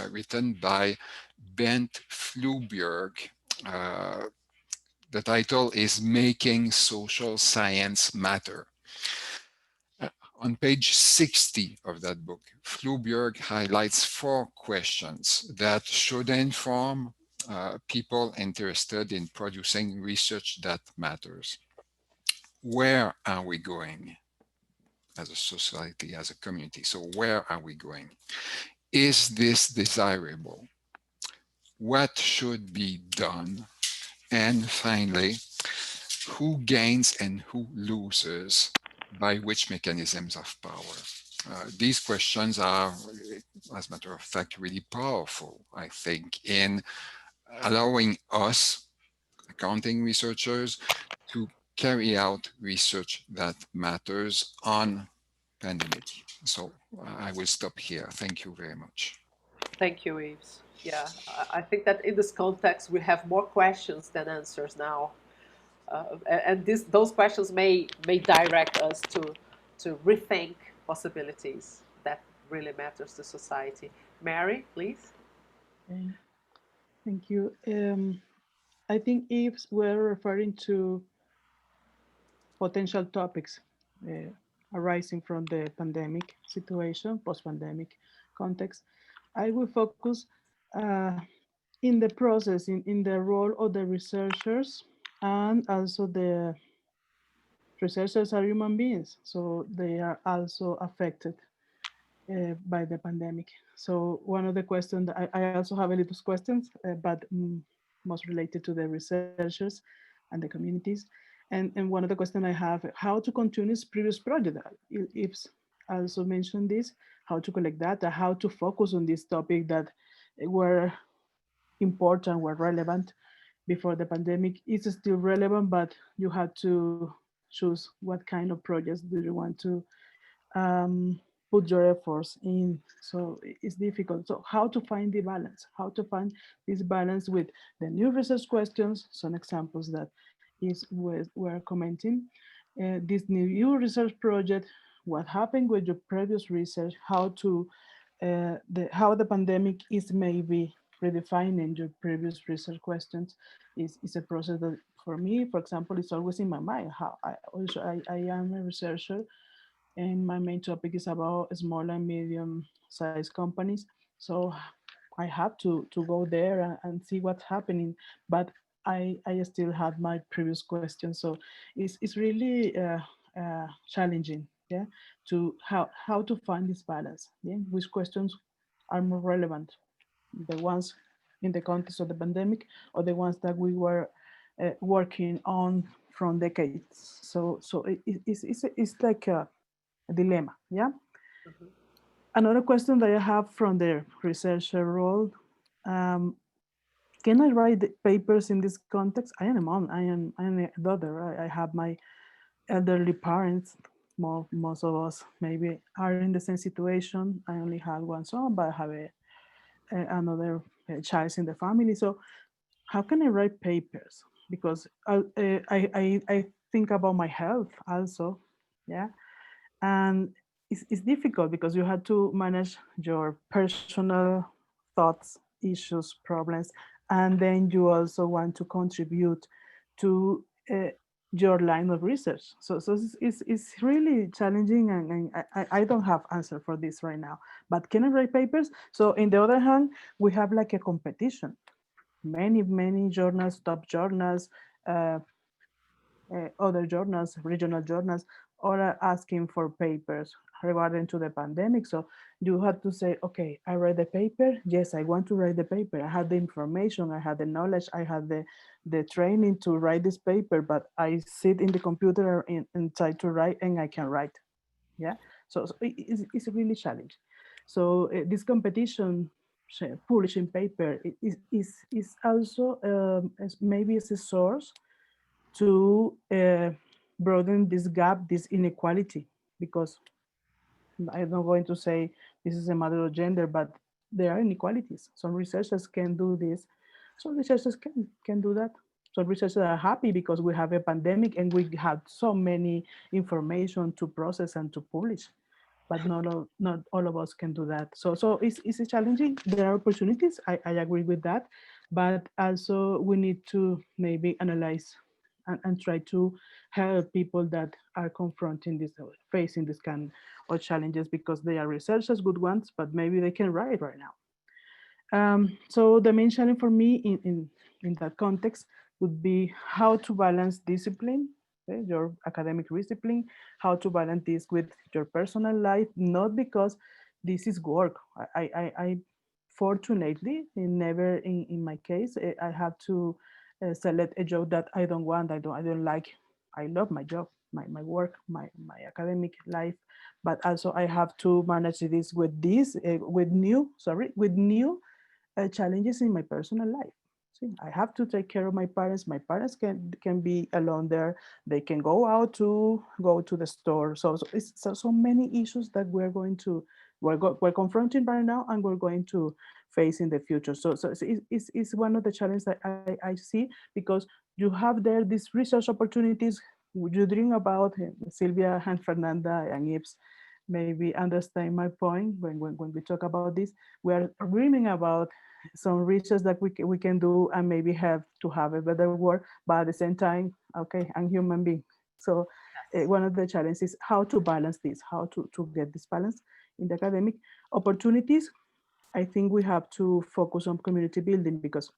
written by Bent Fluberg. The title is Making Social Science Matter. On page 60 of that book, Fluberg highlights 4 questions that should inform people interested in producing research that matters. Where are we going as a society, as a community? So where are we going? Is this desirable? What should be done? And finally, who gains and who loses by which mechanisms of power? These questions are, as a matter of fact, really powerful, I think, in allowing us, accounting researchers, to carry out research that matters on pandemic. So I will stop here. Thank you very much. Thank you, Yves. Yeah, I think that in this context, we have more questions than answers now. And those questions may direct us to rethink possibilities that really matters to society. Mary, please. Okay, thank you. I think if we're referring to potential topics uh, arising from the pandemic situation, post-pandemic context, I will focus uh, in the process, in the role of the researchers, and also the researchers are human beings, so they are also affected by the pandemic. So one of the questions, I also have a little questions, but most related to the researchers and the communities. And one of the questions I have, how to continue its previous project. If also mentioned this, how to collect data, how to focus on this topic that were important, were relevant before the pandemic. It's still relevant, but you have to choose what kind of projects do you want to um, put your efforts in. So it's difficult. So how to find the balance? How to find this balance with the new research questions? Some examples that is we're commenting. This new research project, what happened with your previous research? How to how the pandemic is maybe redefining your previous research questions is a process that for me, for example, it's always in my mind. How I am a researcher and my main topic is about small and medium sized companies. So I have to go there and see what's happening, but I still have my previous question. So it's really challenging, yeah, to how to find this balance, yeah, which questions are more relevant, the ones in the context of the pandemic or the ones that we were working on from decades. So it's like a dilemma, yeah. Mhm. Another question that I have from the researcher role, um, can I write the papers in this context? I am a mom, I am a daughter, I have my elderly parents. Most of us maybe are in the same situation. I only have one son, but I have another child in the family. So how can I write papers? Because I think about my health also, yeah, and it's difficult because you have to manage your personal thoughts, issues, problems, and then you also want to contribute to your line of research. So it's really challenging, and I don't have answer for this right now. But can I write papers? So in the other hand, we have like a competition. Many journals, top journals, uh, other journals, regional journals, all are asking for papers regarding to the pandemic. So you have to say, okay, I read the paper. Yes, I want to write the paper. I had the information, I had the knowledge, I had the training to write this paper, but I sit in the computer and try to write, and I can write. Yeah. So it's really challenge. So this competition publishing paper is also maybe it's a source to broaden this gap, this inequality, because I'm not going to say this is a matter of gender, but there are inequalities. Some researchers can do this, some researchers can do that. Some researchers are happy because we have a pandemic and we have so many information to process and to publish, but not all of us can do that. So it's challenging. There are opportunities. I agree with that, but also we need to maybe analyze and try to help people that are confronting this, facing this kind of challenges, because they are researchers, good ones, but maybe they can write right now. So the main challenge for me in that context would be how to balance discipline, okay, your academic discipline, how to balance this with your personal life, not because this is work. I fortunately, never in my case, I have to select a job that I don't want, I don't like. I love my job, my work, my academic life, but also I have to manage this with new challenges in my personal life. See, I have to take care of my parents. My parents can be alone there. They can go out to go to the store. So it's so many issues that we're confronting right now, and we're going to face in the future. So it's one of the challenges that I see, because you have there these research opportunities. You dream about Sylvia and Fernanda and Ibs maybe understand my point when we talk about this. We are dreaming about some research that we can do and maybe have to have a better work, but at the same time, okay, I'm human being. So one of the challenges is how to balance this, how to get this balance in the academic opportunities. I think we have to focus on community building, because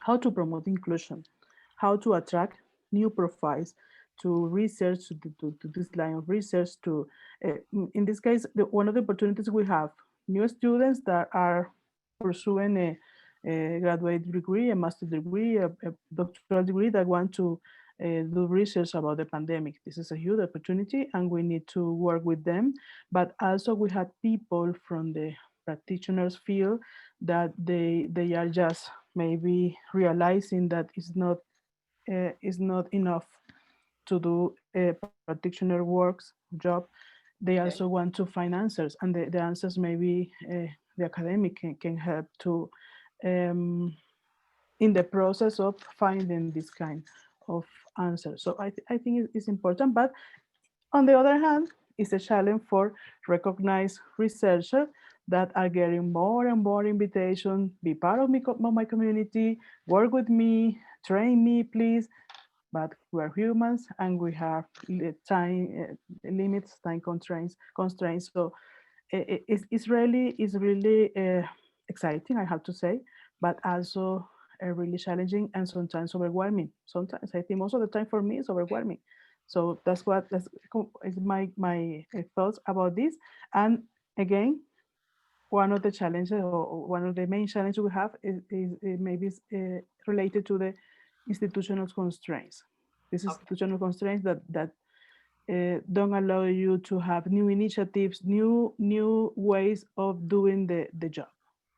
how to promote inclusion, how to attract new profiles to research, to this line of research, to, in this case, one of the opportunities we have, new students that are pursuing a graduate degree, a master degree, a doctoral degree, that want to do research about the pandemic. This is a huge opportunity and we need to work with them. But also we have people from the practitioners field that they are just maybe realizing that it's not enough to do practitioner works job. They also Okay. want to find answers, and the answers maybe the academic can help to um, in the process of finding this kind of answers. So I think it's important, but on the other hand, it's a challenge for recognized researchers that are getting more and more invitations, be part of my community, work with me, train me, please. But we're humans and we have time limits, time constraints. So it's really exciting, I have to say, but also really challenging and sometimes overwhelming. Sometimes I think most of the time for me it's overwhelming. So that's is my thoughts about this. And again, one of the challenges, or one of the main challenges we have is maybe related to the institutional constraints. These Okay. institutional constraints that don't allow you to have new initiatives, new ways of doing the job.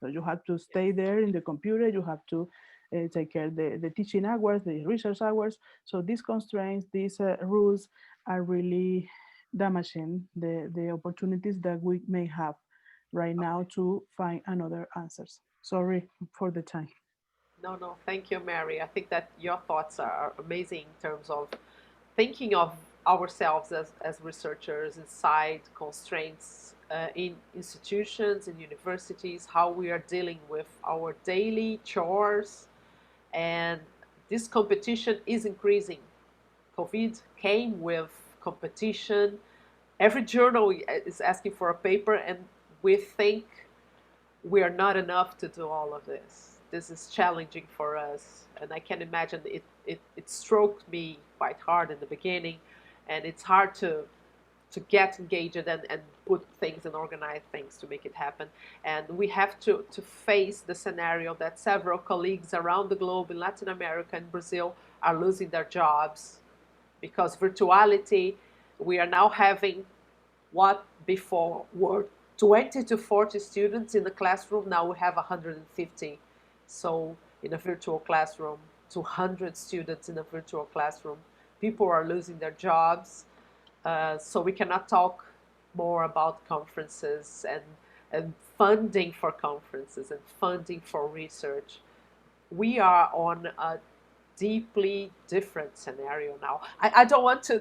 So you have to stay there in the computer. You have to take care of the teaching hours, the research hours. So these constraints, these rules are really damaging the opportunities that we may have right now to find another answers. Sorry for the time. No, thank you, Mary. I think that your thoughts are amazing in terms of thinking of ourselves as researchers inside constraints in institutions, in universities, how we are dealing with our daily chores, and this competition is increasing. COVID came with competition. Every journal is asking for a paper, and we think we are not enough to do all of this. This is challenging for us, and I can imagine it stroked me quite hard in the beginning, and it's hard to get engaged and put things and organize things to make it happen. And we have to face the scenario that several colleagues around the globe in Latin America and Brazil are losing their jobs because virtuality, we are now having what before were 20 to 40 students in the classroom, now we have 150. So in a virtual classroom, 200 students in a virtual classroom, people are losing their jobs. So we cannot talk more about conferences and funding for conferences and funding for research. We are on a deeply different scenario now. I don't want to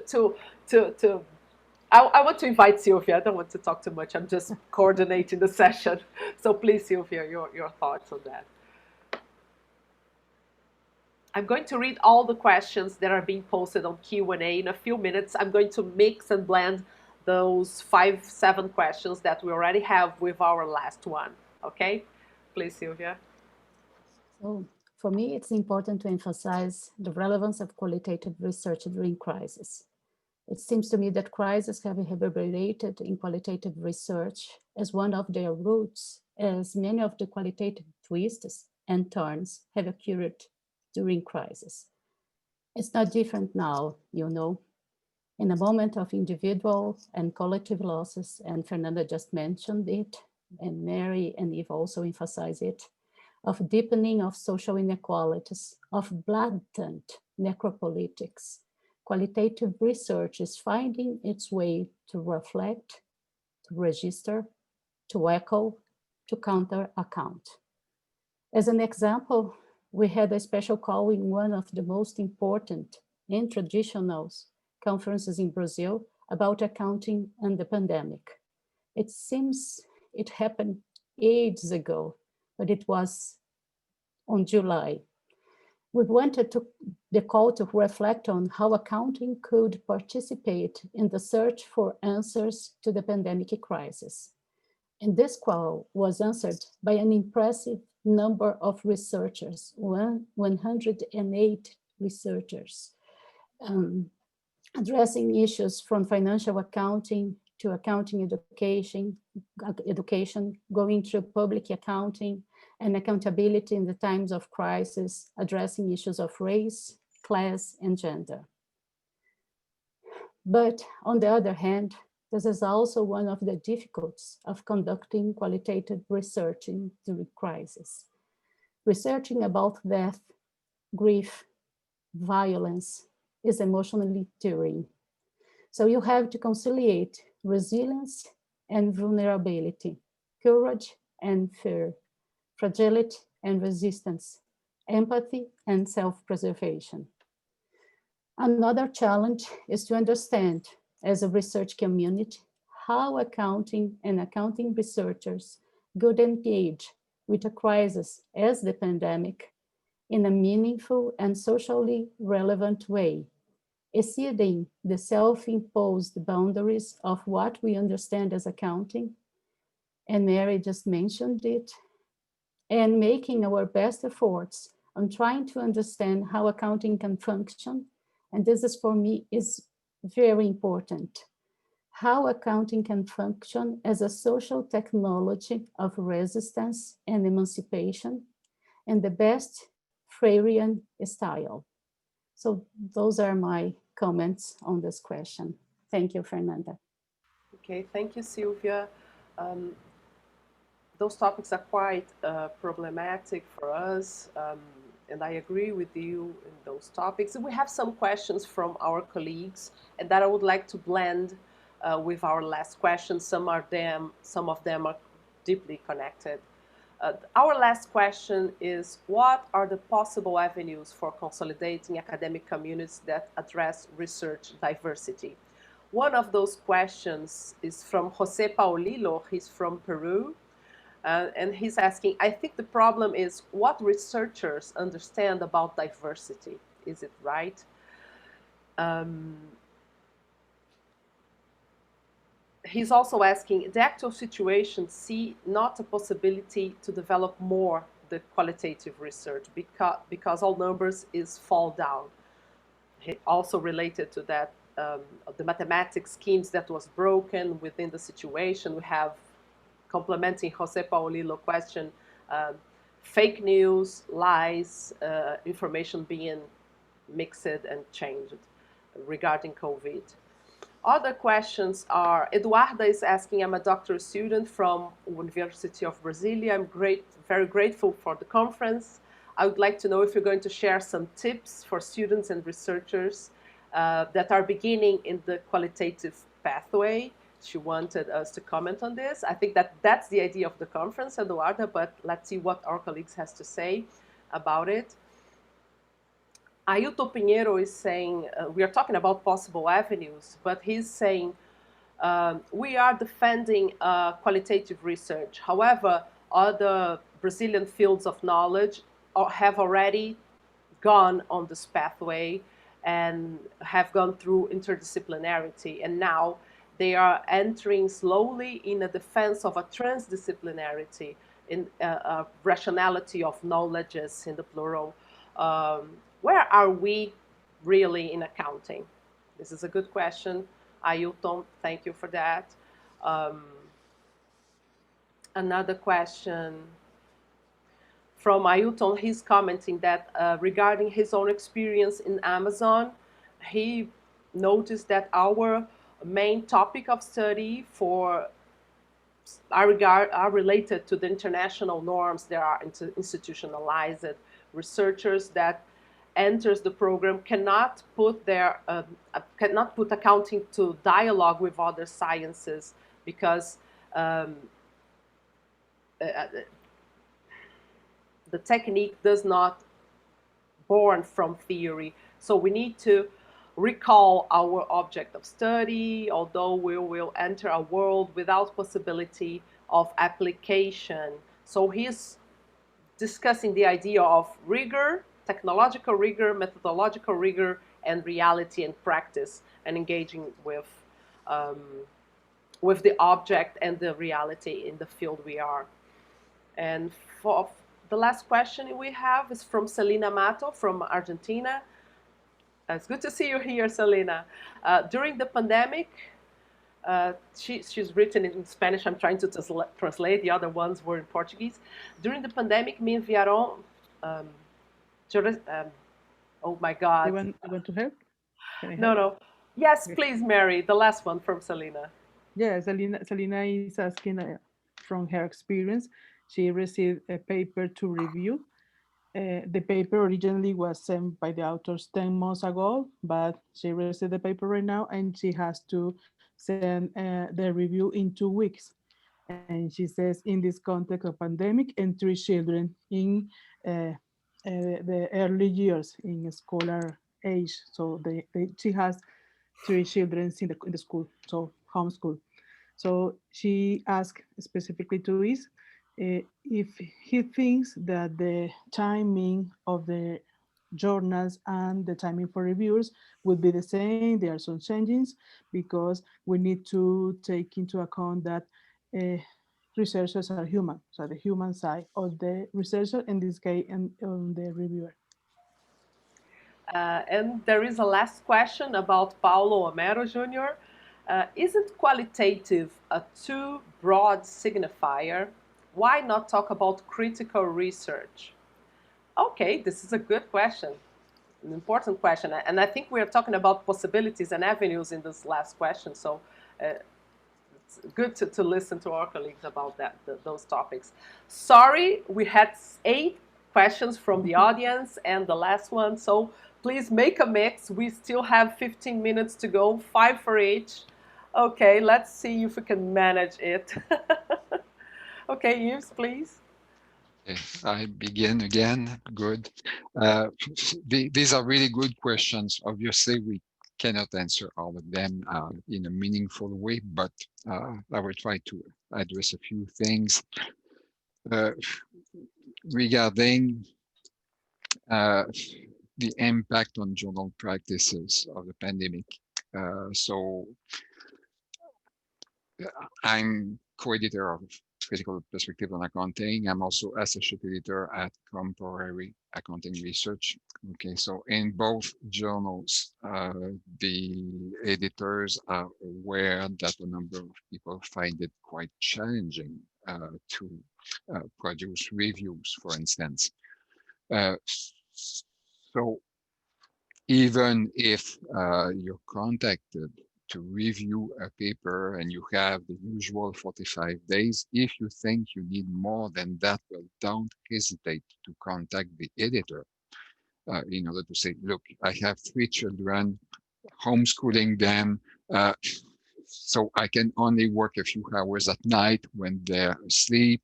I want to invite Sylvia. I don't want to talk too much. I'm just coordinating the session. So please, Sylvia, your thoughts on that. I'm going to read all the questions that are being posted on Q&A in a few minutes. I'm going to mix and blend those 5-7 questions that we already have with our last one. Okay? Please, Sylvia. So for me, it's important to emphasize the relevance of qualitative research during crisis. It seems to me that crises have reverberated in qualitative research as one of their roots, as many of the qualitative twists and turns have occurred during crisis. It's not different now, you know. In a moment of individual and collective losses, and Fernanda just mentioned it, and Mary and Eve also emphasize it, of deepening of social inequalities, of blatant necropolitics, qualitative research is finding its way to reflect, to register, to echo, to counter account. As an example, we had a special call in one of the most important and traditional conferences in Brazil about accounting and the pandemic. It seems it happened ages ago, but it was on July. We wanted the call to reflect on how accounting could participate in the search for answers to the pandemic crisis. And this call was answered by an impressive number of researchers, 108 researchers, addressing issues from financial accounting to accounting education, going through public accounting and accountability in the times of crisis, addressing issues of race, class, and gender. But on the other hand, this is also one of the difficulties of conducting qualitative research during crisis. Researching about death, grief, violence is emotionally tiring. So you have to conciliate resilience and vulnerability, courage and fear, fragility and resistance, empathy and self-preservation. Another challenge is to understand, as a research community, how accounting and accounting researchers could engage with a crisis as the pandemic in a meaningful and socially relevant way, exceeding the self-imposed boundaries of what we understand as accounting, and Mary just mentioned it, and making our best efforts on trying to understand how accounting can function. And this is, for me, is very important. How accounting can function as a social technology of resistance and emancipation, and the best Freirean style. So those are my comments on this question. Thank you, Fernanda. Okay, thank you, Sylvia. Those topics are quite problematic for us, and I agree with you in those topics. And we have some questions from our colleagues, and that I would like to blend with our last questions. Some of them are deeply connected. Our last question is, what are the possible avenues for consolidating academic communities that address research diversity? One of those questions is from Jose Paulilo. He's from Peru. And he's asking, I think the problem is what researchers understand about diversity. Is it right? He's also asking, the actual situation see not a possibility to develop more the qualitative research because all numbers is fall down. He also related to that, the mathematics schemes that was broken within the situation. We have, complementing Jose Paulilo question, fake news, lies, information being mixed and changed regarding COVID. Other questions are, Eduarda is asking, I'm a doctoral student from University of Brasilia. I'm very grateful for the conference. I would like to know if you're going to share some tips for students and researchers that are beginning in the qualitative pathway. She wanted us to comment on this. I think that's the idea of the conference, Eduarda, but let's see what our colleagues has to say about it. Ailton Pinheiro is saying, we are talking about possible avenues, but he's saying, we are defending qualitative research. However, other Brazilian fields of knowledge have already gone on this pathway and have gone through interdisciplinarity. And now they are entering slowly in a defense of a transdisciplinarity, in a rationality of knowledges in the plural. Where are we really in accounting? This is a good question. Ailton, thank you for that. Another question from Ailton, he's commenting that regarding his own experience in Amazon, he noticed that our main topic of study are related to the international norms. There are institutionalized researchers that enters the program cannot put accounting to dialogue with other sciences because the technique does not born from theory. So we need to recall our object of study, although we will enter a world without possibility of application. So he's discussing the idea of rigor, technological rigor, methodological rigor, and reality and practice, and engaging with the object and the reality in the field we are. And for the last question we have is from Selena Mato from Argentina. It's good to see you here, Selena. During the pandemic, she's written in Spanish. I'm trying to translate. The other ones were in Portuguese. During the pandemic, me enviaron. Oh my God. You want to help? No. Yes, okay. Please, Mary. The last one from Selena. Yeah, Selena is asking from her experience. She received a paper to review. The paper originally was sent by the authors 10 months ago, but she received the paper right now and she has to send the review in 2 weeks. And she says, in this context of pandemic and 3 children in the early years in scholar age. So she has 3 children in the school, so homeschool. So she asked specifically to us if he thinks that the timing of the journals and the timing for reviewers would be the same. There are some changes because we need to take into account that researchers are human, so the human side of the researcher, in this case, and the reviewer. And there is a last question about Paulo Homero Jr. Isn't qualitative a too broad signifier? Why not talk about critical research? Okay, this is a good question, an important question. And I think we are talking about possibilities and avenues in this last question. So it's good to listen to our colleagues about those topics. Sorry, we had 8 questions from the audience and the last one. So please make a mix. We still have 15 minutes to go, 5 for each. Okay, let's see if we can manage it. Okay, Yves, please. I begin again. Good. These are really good questions. Obviously, we cannot answer all of them in a meaningful way, but I will try to address a few things uh, regarding the impact on journal practices of the pandemic. So I'm co-editor of Critical Perspective on Accounting. I'm also associate editor at Contemporary Accounting Research. Okay, so in both journals, the editors are aware that a number of people find it quite challenging to produce reviews, for instance. So even if you're contacted to review a paper and you have the usual 45 days, if you think you need more than that, well, don't hesitate to contact the editor in order to say, look, I have 3 children, homeschooling them, so I can only work a few hours at night when they're asleep.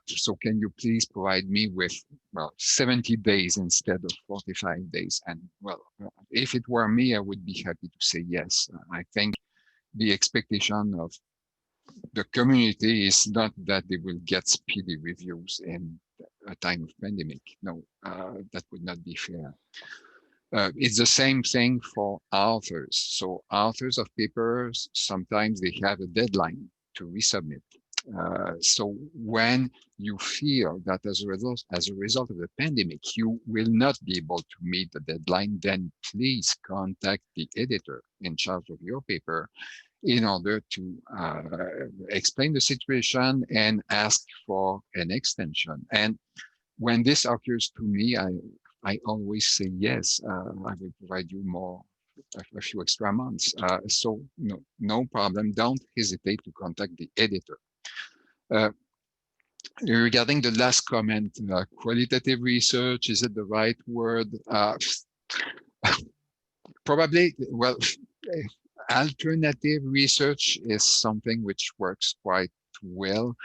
So can you please provide me with, well, 70 days instead of 45 days? And well, if it were me, I would be happy to say yes. I think the expectation of the community is not that they will get speedy reviews in a time of pandemic. No, that would not be fair. It's the same thing for authors. So authors of papers, sometimes they have a deadline to resubmit. So when you feel that as a result of the pandemic, you will not be able to meet the deadline, then please contact the editor in charge of your paper in order to explain the situation and ask for an extension. And when this occurs to me, I always say yes. I will provide you a few extra months. So no problem. Don't hesitate to contact the editor. Regarding the last comment, qualitative research, is it the right word? Probably, well, alternative research is something which works quite well.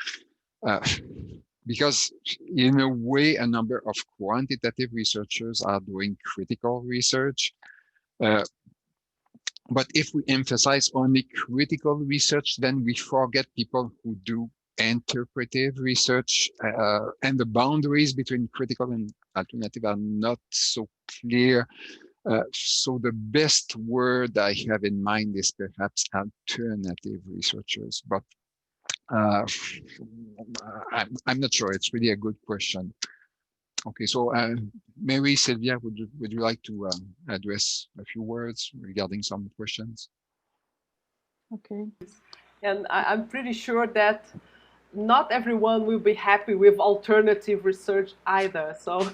Because in a way, a number of quantitative researchers are doing critical research. But if we emphasize only critical research, then we forget people who do interpretive research, and the boundaries between critical and alternative are not so clear. So the best word I have in mind is perhaps alternative researchers, but I'm not sure. It's really a good question. Okay, so Mary, Sylvia, would you like to address a few words regarding some questions? Okay. And I'm pretty sure that not everyone will be happy with alternative research either. So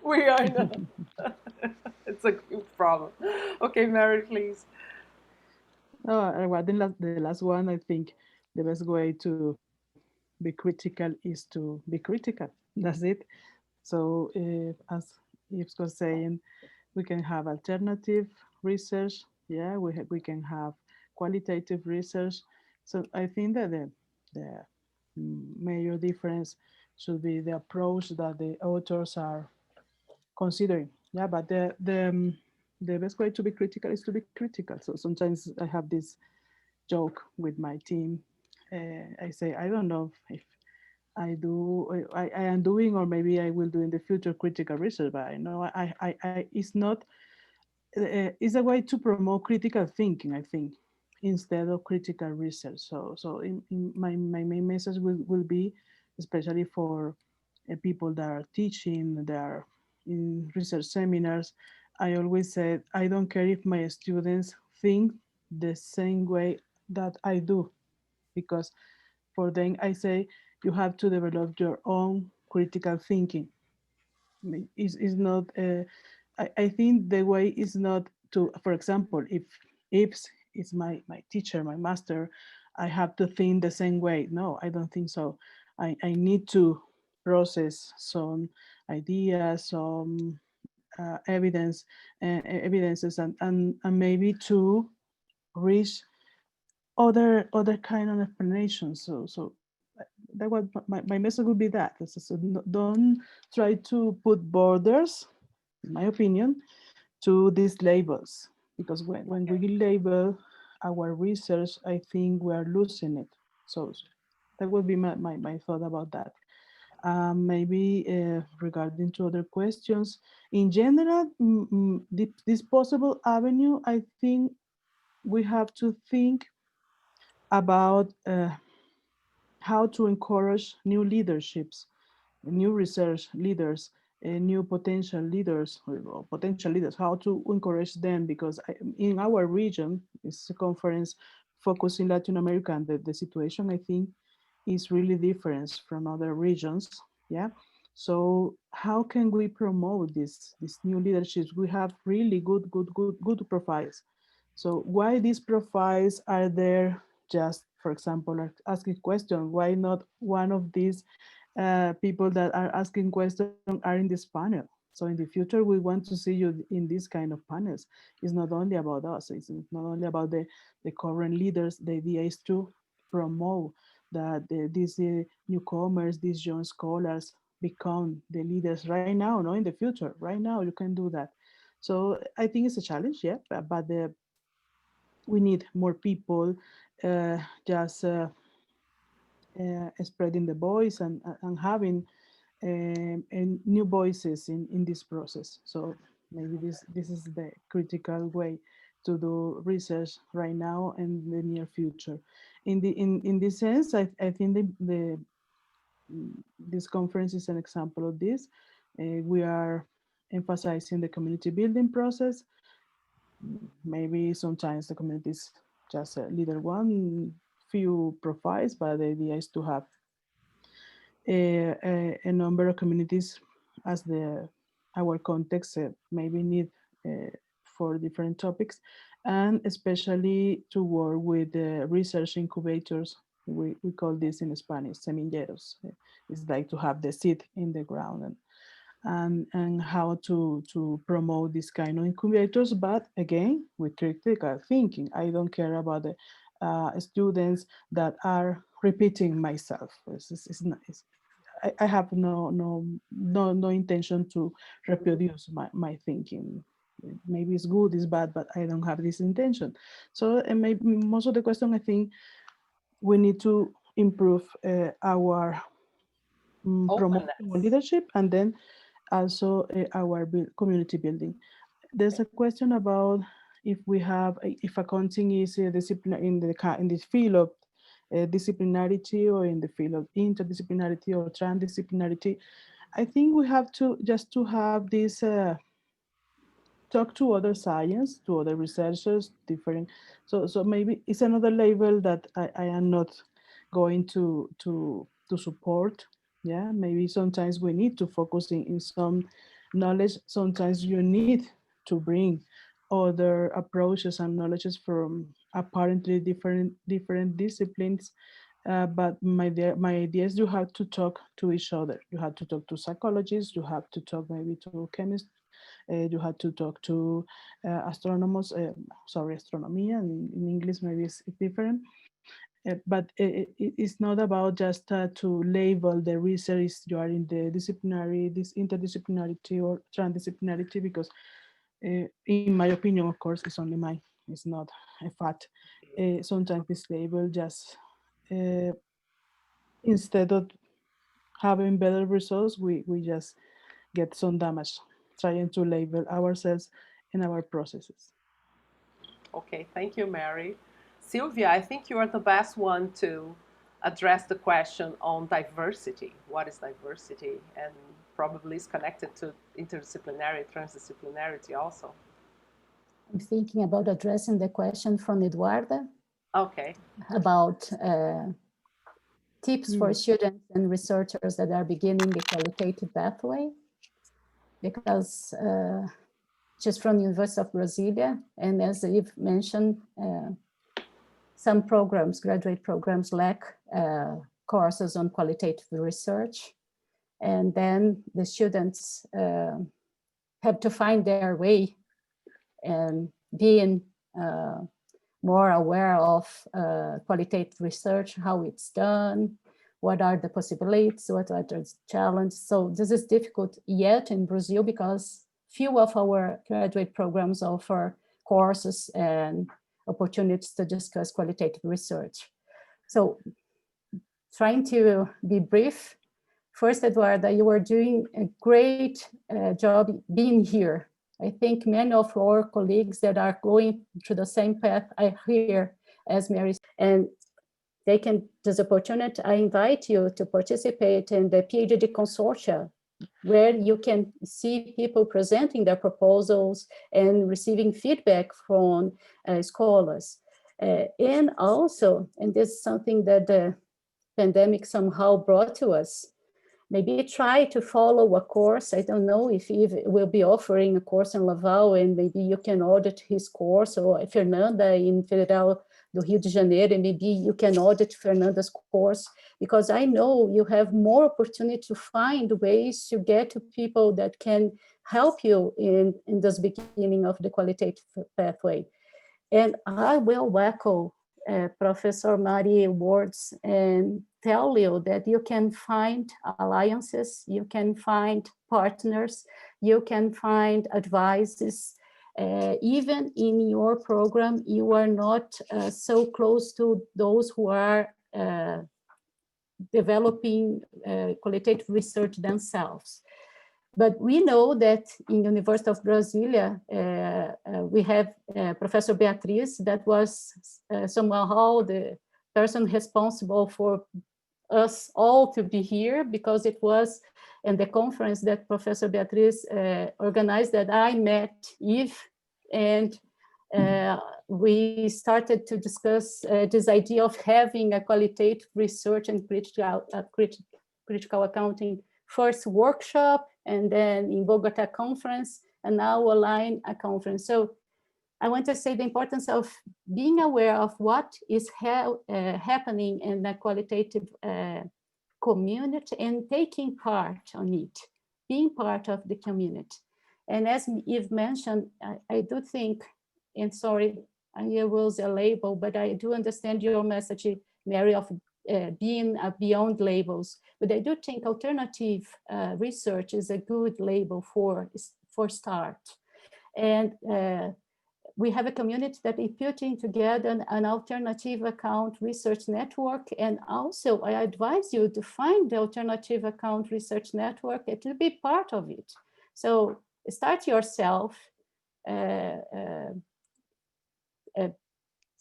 we are in a, it's a good problem. Okay, Mary, please. Oh, well, the last one, I think the best way to be critical is to be critical. That's it. So, as Yves was saying, we can have alternative research. Yeah, we can have qualitative research. So I think that the major difference should be the approach that the authors are considering. Yeah, but the best way to be critical is to be critical. So sometimes I have this joke with my team. I say, I don't know if I am doing, or maybe I will do in the future, critical research, but I know it's not, it's a way to promote critical thinking, I think, instead of critical research. So in my main message will be, especially for people that are teaching, that are in research seminars, I always said, I don't care if my students think the same way that I do, because for them, I say, you have to develop your own critical thinking. I mean, it's not, I think the way is not to, for example, if Ips is my teacher, my master, I have to think the same way. No, I don't think so. I need to process some ideas, some evidences, and maybe to reach other kind of explanations. So that was my message would be that. So don't try to put borders, in my opinion, to these labels, because when we label our research, I think we are losing it. So that would be my thought about that. Maybe regarding to other questions, in general, this possible avenue, I think we have to think about how to encourage new leaderships, new research leaders, new potential leaders, or potential leaders, how to encourage them, because in our region, it's a conference focused in Latin America, and the situation, I think, is really different from other regions. Yeah. So how can we promote these new leaderships? We have really good profiles. So why these profiles are there? Just for example, asking question, why not one of these people that are asking questions are in this panel? So in the future, we want to see you in these kind of panels. It's not only about us. It's not only about the current leaders. The idea is to promote that these newcomers, these young scholars become the leaders right now, not in the future. Right now, you can do that. So I think it's a challenge, yeah, but we need more people just spreading the voice and having and new voices in this process. So maybe this is the critical way to do research right now and the near future. In this sense, I think this conference is an example of this. We are emphasizing the community building process. Maybe sometimes the community is just a leader one, few profiles, but the idea is to have a number of communities as our context maybe need for different topics, and especially to work with the research incubators. We call this in Spanish semilleros. It's like to have the seed in the ground, and how to promote this kind of incubators, but again with critical thinking. I don't care about the students that are repeating myself. It's not, I have no intention to reproduce my thinking. Maybe it's good, it's bad, but I don't have this intention. So and maybe most of the question, I think we need to improve our promotion of leadership, and then also our community building. There's a question about if we have if accounting is a discipline in the field of disciplinarity, or in the field of interdisciplinarity or transdisciplinarity. I think we have to just to have this talk to other science, to other researchers, different. So maybe it's another label that I am not going to support. Yeah, maybe sometimes we need to focus in some knowledge. Sometimes you need to bring other approaches and knowledges from apparently different disciplines. But my idea is you have to talk to each other. You have to talk to psychologists. You have to talk maybe to chemists. You had to talk to astronomers, astronomy, and in English maybe it's different. But it's not about just to label the research you are in the disciplinary, this interdisciplinarity or transdisciplinarity, because in my opinion, of course, it's only mine. It's not a fact. Sometimes this label just, instead of having better results, we just get some damage trying to label ourselves and our processes. Okay, thank you, Mary. Sylvia, I think you are the best one to address the question on diversity. What is diversity? And probably is connected to interdisciplinary, transdisciplinarity also. I'm thinking about addressing the question from Eduarda. Okay. About tips for students and researchers that are beginning the qualitative pathway, because just from the University of Brasilia, and as you've mentioned, some programs, graduate programs, lack courses on qualitative research, and then the students have to find their way and being more aware of qualitative research, how it's done, what are the possibilities, what are the challenges. So this is difficult yet in Brazil because few of our graduate programs offer courses and opportunities to discuss qualitative research. So trying to be brief, first, Eduarda, you are doing a great job being here. I think many of our colleagues that are going through the same path are here as Mary, and taking this opportunity, I invite you to participate in the PhD consortia, where you can see people presenting their proposals and receiving feedback from scholars. And also, and this is something that the pandemic somehow brought to us, maybe try to follow a course. I don't know if Yves will be offering a course in Laval, and maybe you can audit his course, or Fernanda in Federal do Rio de Janeiro, and maybe you can audit Fernanda's course, because I know you have more opportunity to find ways to get to people that can help you in this beginning of the qualitative pathway. And I will echo Professor Mari's words and tell you that you can find alliances, you can find partners, you can find advices. Even in your program, you are not so close to those who are developing qualitative research themselves. But we know that in University of Brasilia, we have Professor Beatriz, that was somehow the person responsible for us all to be here, because it was in the conference that Professor Beatriz organized that I met Yves, and we started to discuss this idea of having a qualitative research and critical accounting first workshop, and then in Bogota conference, and now Align a conference. So I want to say the importance of being aware of what is happening in the qualitative community and taking part on it, being part of the community. And as Yves mentioned, I do think, and sorry, I use a label, but I do understand your message, Mary, of being beyond labels. But I do think alternative research is a good label for start. And we have a community that is putting together an alternative account research network. And also I advise you to find the alternative account research network and to be part of it. So start yourself,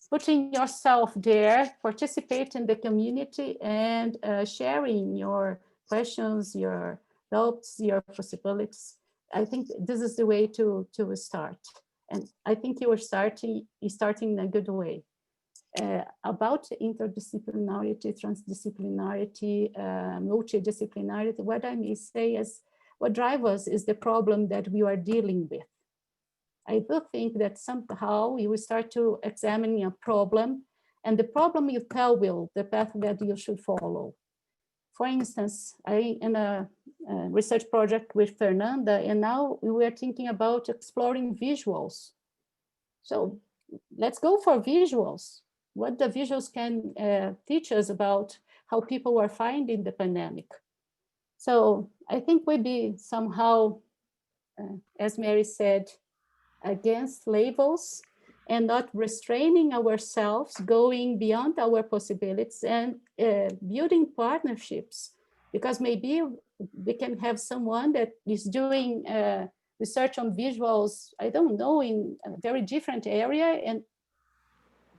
putting yourself there, participate in the community, and sharing your questions, your doubts, your possibilities. I think this is the way to start. And I think you are starting in a good way. About interdisciplinarity, transdisciplinarity, multidisciplinarity, what I may say is what drives us is the problem that we are dealing with. I do think that somehow you will start to examine a problem, and the problem you tell will the path that you should follow. For instance, I in a research project with Fernanda, and now we are thinking about exploring visuals. So let's go for visuals. What the visuals can teach us about how people are finding the pandemic. So I think we'd be somehow, as Mary said, against labels and not restraining ourselves, going beyond our possibilities and building partnerships, because maybe we can have someone that is doing research on visuals, I don't know, in a very different area, and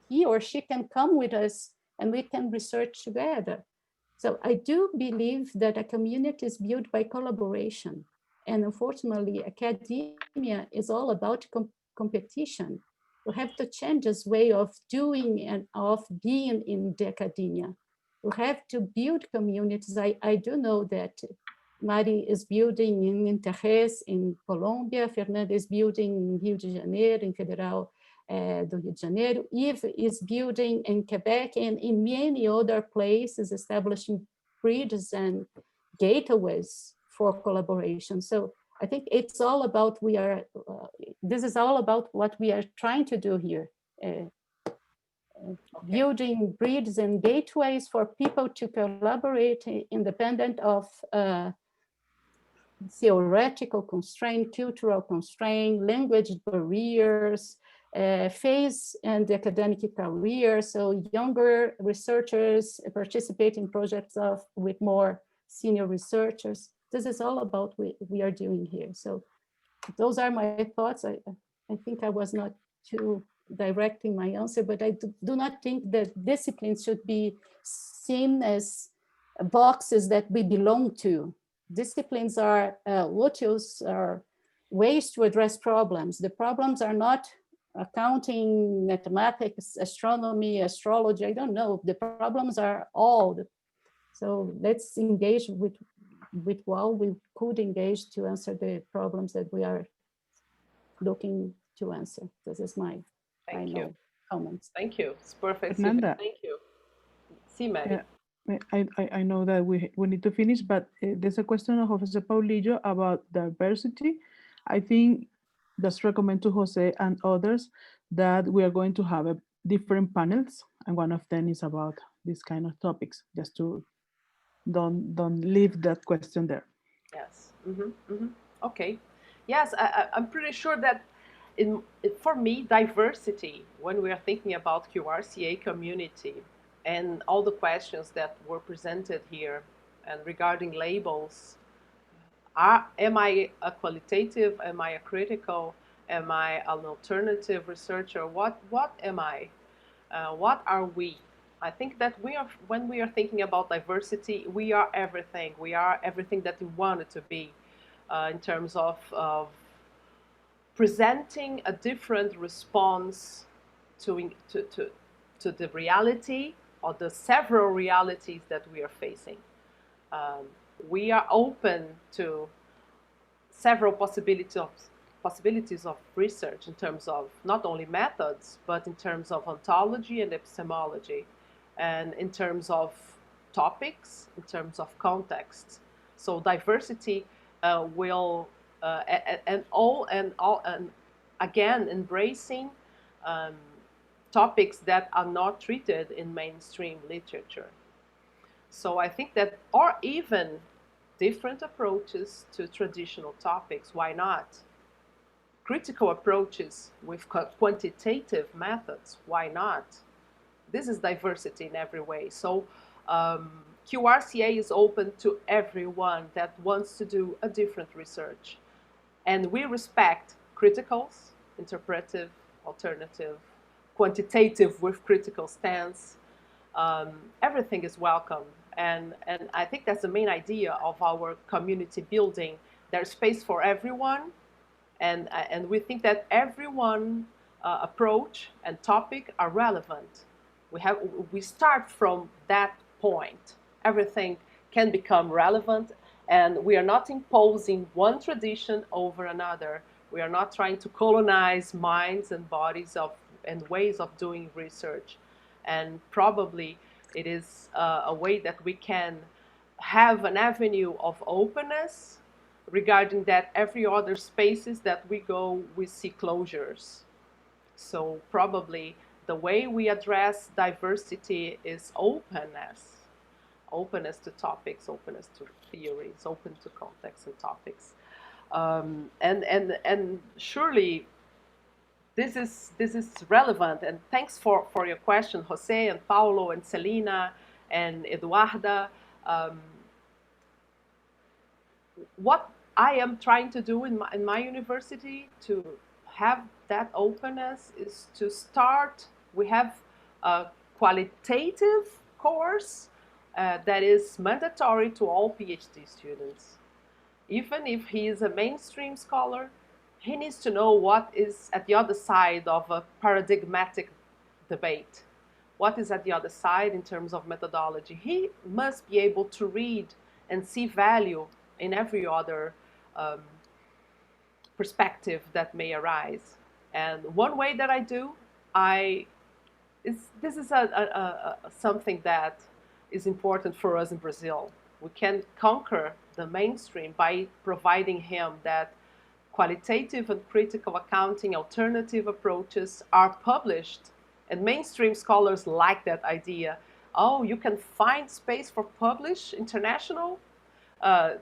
he or she can come with us and we can research together. So I do believe that a community is built by collaboration. And unfortunately, academia is all about competition. We have to change this way of doing and of being in the academia. We have to build communities. I do know that Mari is building in Interres in Colombia, Fernanda is building in Rio de Janeiro, in Federal do Rio de Janeiro. Yves is building in Quebec and in many other places, establishing bridges and gateways for collaboration. So I think it's all about this is all about what we are trying to do here. building bridges and gateways for people to collaborate independent of theoretical constraint, cultural constraint, language barriers, phase and academic career. So younger researchers participate in projects with more senior researchers. This is all about what we are doing here. So those are my thoughts. I think I was not too directing my answer, but I do not think that disciplines should be seen as boxes that we belong to. Disciplines are virtues, are ways to address problems. The problems are not accounting, mathematics, astronomy, astrology, I don't know. The problems are all. So let's engage with what we could engage to answer the problems that we are looking to answer. This is my final comments. Thank you. It's perfect. Fernanda. Thank you. See, Mary. I know that we need to finish, but there's a question of Jose Paulillo about diversity. I think just recommend to Jose and others that we are going to have different panels, and one of them is about this kind of topics. Just to don't leave that question there. Yes. Okay. Yes, I'm pretty sure that for me, diversity, when we are thinking about QRCA community and all the questions that were presented here and regarding labels, am I a qualitative? Am I a critical? Am I an alternative researcher? What am I? What are we? I think that when we are thinking about diversity, we are everything. We are everything that we wanted to be in terms of presenting a different response to the reality or the several realities that we are facing. We are open to several possibilities of research in terms of not only methods, but in terms of ontology and epistemology, and in terms of topics, in terms of context. So diversity will and again embracing topics that are not treated in mainstream literature. So I think that, or even different approaches to traditional topics, why not? Critical approaches with quantitative methods, why not? This is diversity in every way. So QRCA is open to everyone that wants to do a different research. And we respect criticals, interpretive, alternative, quantitative with critical stance. Everything is welcome. And I think that's the main idea of our community building. There's space for everyone. And we think that everyone approach and topic are relevant. We start from that point. Everything can become relevant, and we are not imposing one tradition over another. We are not trying to colonize minds and bodies and ways of doing research. And probably it is a way that we can have an avenue of openness regarding that every other spaces that we go, we see closures. So probably the way we address diversity is openness to topics, openness to theories, open to context and topics. And surely this is relevant. And thanks for your question, Jose and Paulo and Celina and Eduarda. What I am trying to do in my university to have that openness is to start. We have a qualitative course that is mandatory to all PhD students. Even if he is a mainstream scholar, he needs to know what is at the other side of a paradigmatic debate. What is at the other side in terms of methodology? He must be able to read and see value in every other perspective that may arise. And one way that I do, this is something that is important for us in Brazil. We can conquer the mainstream by providing him that qualitative and critical accounting alternative approaches are published And mainstream scholars like that idea. Oh, you can find space for publish international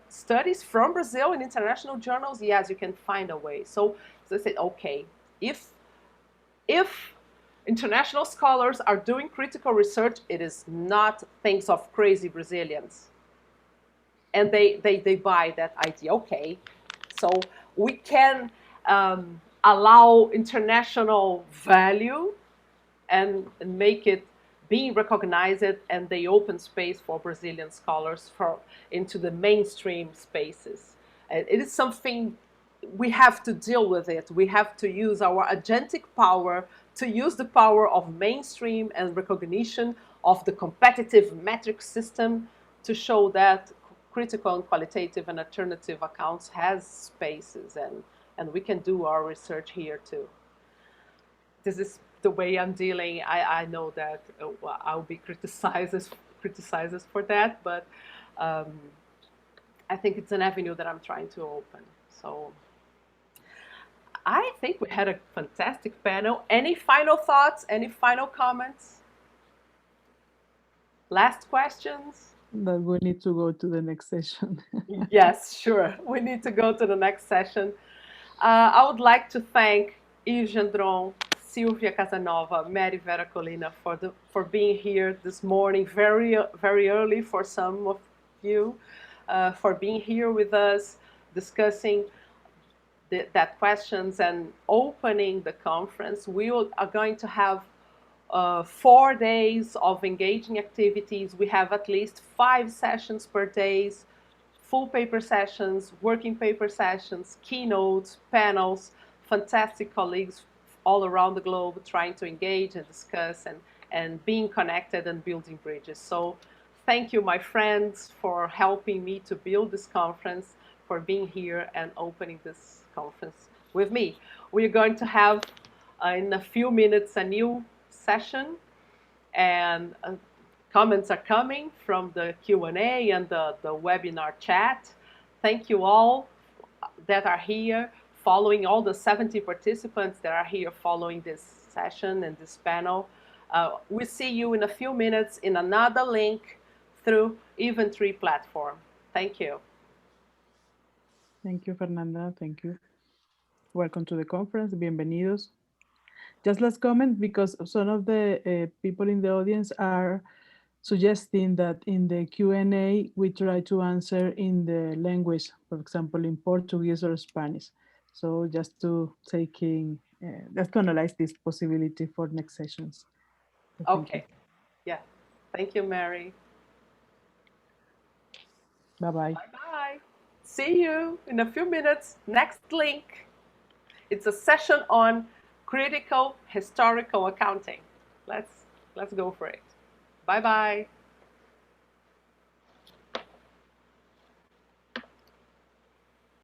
studies from Brazil in international journals. Yes, you can find a way. So I said, okay, if international scholars are doing critical research, it is not things of crazy Brazilians. And they buy that idea. Okay, so we can allow international value and make it being recognized, and they open space for Brazilian scholars into the mainstream spaces. And it is something we have to deal with it. We have to use our agentic power to use the power of mainstream and recognition of the competitive metric system to show that critical and qualitative and alternative accounts has spaces, and we can do our research here too. This is the way I'm dealing. I know that I'll be criticized for that, but I think it's an avenue that I'm trying to open. So I think we had a fantastic panel. Any final thoughts? Any final comments? Last questions? That we need to go to the next session. Yes, sure. We need to go to the next session. I would like to thank Yves Gendron, Silvia Casanova, Mary Vera Colina for being here this morning, very early for some of you, for being here with us, discussing that questions and opening the conference. We are going to have 4 days of engaging activities. We have at least 5 sessions per day, full paper sessions, working paper sessions, keynotes, panels, fantastic colleagues all around the globe trying to engage and discuss and being connected and building bridges. So thank you, my friends, for helping me to build this conference, for being here and opening this conference with me. We're going to have in a few minutes a new session, and comments are coming from the Q&A and the webinar chat. Thank you all that are here, following all the 70 participants that are here following this session and this panel. We see you in a few minutes in another link through Eventbrite platform. Thank you. Thank you, Fernanda. Thank you. Welcome to the conference. Bienvenidos. Just last comment, because some of the people in the audience are suggesting that in the Q&A, we try to answer in the language, for example, in Portuguese or Spanish. So just to let's analyze this possibility for next sessions. So okay. Yeah. Thank you, Mary. Bye-bye. Bye-bye. See you in a few minutes. Next link. It's a session on critical historical accounting. Let's go for it. Bye-bye.